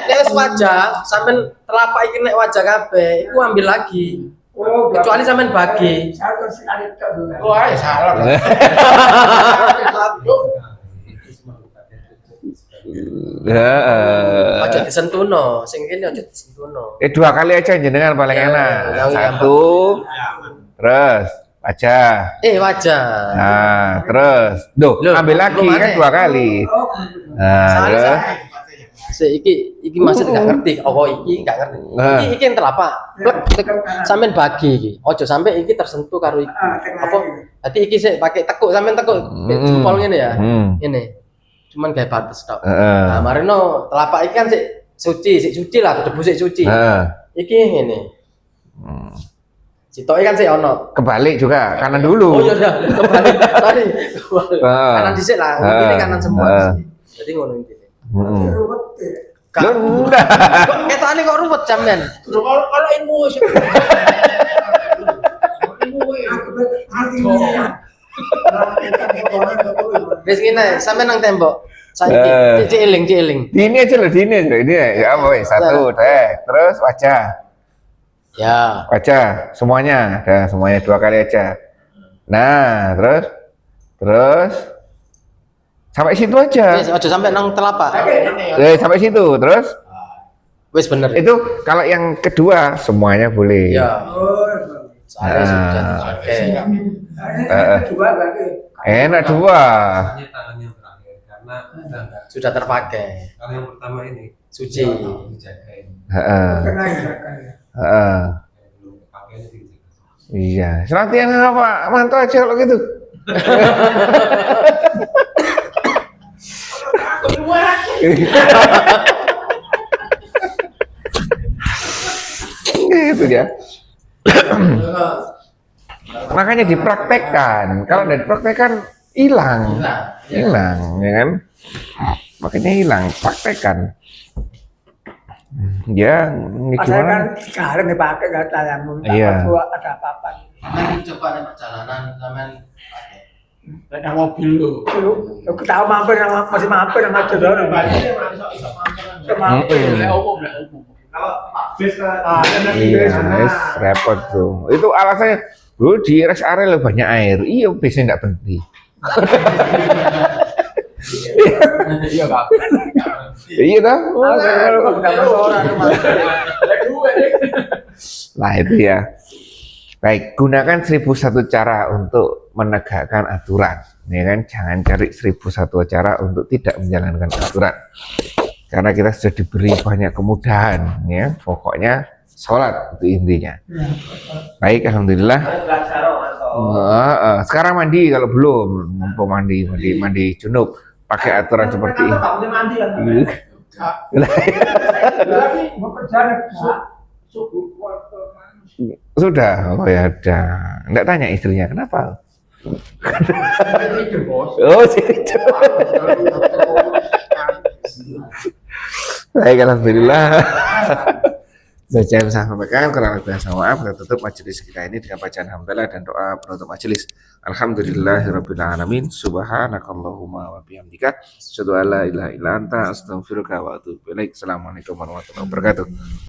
Nek wajah, sampean telapak iki nek wajah kabeh, iku ambil lagi. Kecuali sampean bagi. Satu sekali tok dulu. Wah, salah. Aja disentuhno, sing kene aja disentuhno. Dua kali aja jenengan paling Ya, enak. yang Satu, terus wajah. Wajah. Nah, terus, Loh, ambil lagi belum kan ada. 2 kali. Nah, terus, Iki maksud gak ngerti. Oh, iki gak ngerti. Iki yang telapak. Sampean bagi iki. Ojo sampai iki tersentuh karo iki. Apa? Berarti iki sik pakai tekuk, sampean tekuk jempol ngene ya. Ini. Cuman kayak batas tok. Nah, marino telapak iki kan sik suci lah, debu sik suci. Iki ngene. Sitoke kan sik ono. kebalik juga, kanan dulu. Oh iya dah, kebalik. Tadi. Kanan dhisik lah, ini kanan semua. Jadi ngono iki. Lu enggak. Kok ketane kok ruwet sampean? Kalau ilmu Wis ngene, sampean nang tembok. Saiki cek eling. Ini aja loh, ini aja. Ini ya, woi, 1, terus wajah. Ya. Wajah semuanya, semuanya 2 kali aja. Nah, terus sampai situ aja. Wis aja sampai nang telapak. Sampai situ, terus Wis bener. itu kalau yang kedua semuanya boleh. Ya. Soalnya sudah oke. Kedua berarti. Enak 2. Tangannya terakhir karena Sudah terpakai. kalau yang pertama ini Suci. dijagain. Tengah ya. Belum pakainya dijaga. Iya, latihan apa? Mantap aja kalau gitu. Gitu ya. Makanya dipraktekkan. Kalau tidak dipraktekkan hilang, ya kan? Makanya hilang, praktekkan. Ya, ini Pasal kan gimana? sekarang dipakai nggak tayamum. Iya. Ada apa-apa. Sampean coba nek perjalanan sampean pakai. Ada mobil lo. Lu ketahu mampir masih mampir sama jodoh. Kalau bis Iya, guys, repot tuh. Itu alasannya, bro, di rest area lebih banyak air. Iya, biasanya nggak berhenti. Iya, Kak. Iya dah. Nah itu ya. Baik, gunakan 1001 cara untuk menegakkan aturan. Ya kan, jangan cari 1001 cara untuk tidak menjalankan aturan. Karena kita sudah diberi banyak kemudahan, ya. Pokoknya sholat itu intinya. Baik, alhamdulillah. Sekarang mandi kalau belum, mumpung mandi junub, pakai aturan seperti ini. Sudah, oh ya udah. Enggak tanya istrinya kenapa? Oh, situ. Baik, alhamdulillah. Baca yang saya sampaikan, kurang lebih saya maaf. Kita tutup majelis kita ini dengan bacaan hamdalah dan doa penutup majelis. Alhamdulillahirabbil alamin. Subhanakallahumma wa bihamdika, asyhadu an la ilaha illa anta, astaghfiruka wa atubu ilaik. Assalamualaikum warahmatullahi wabarakatuh.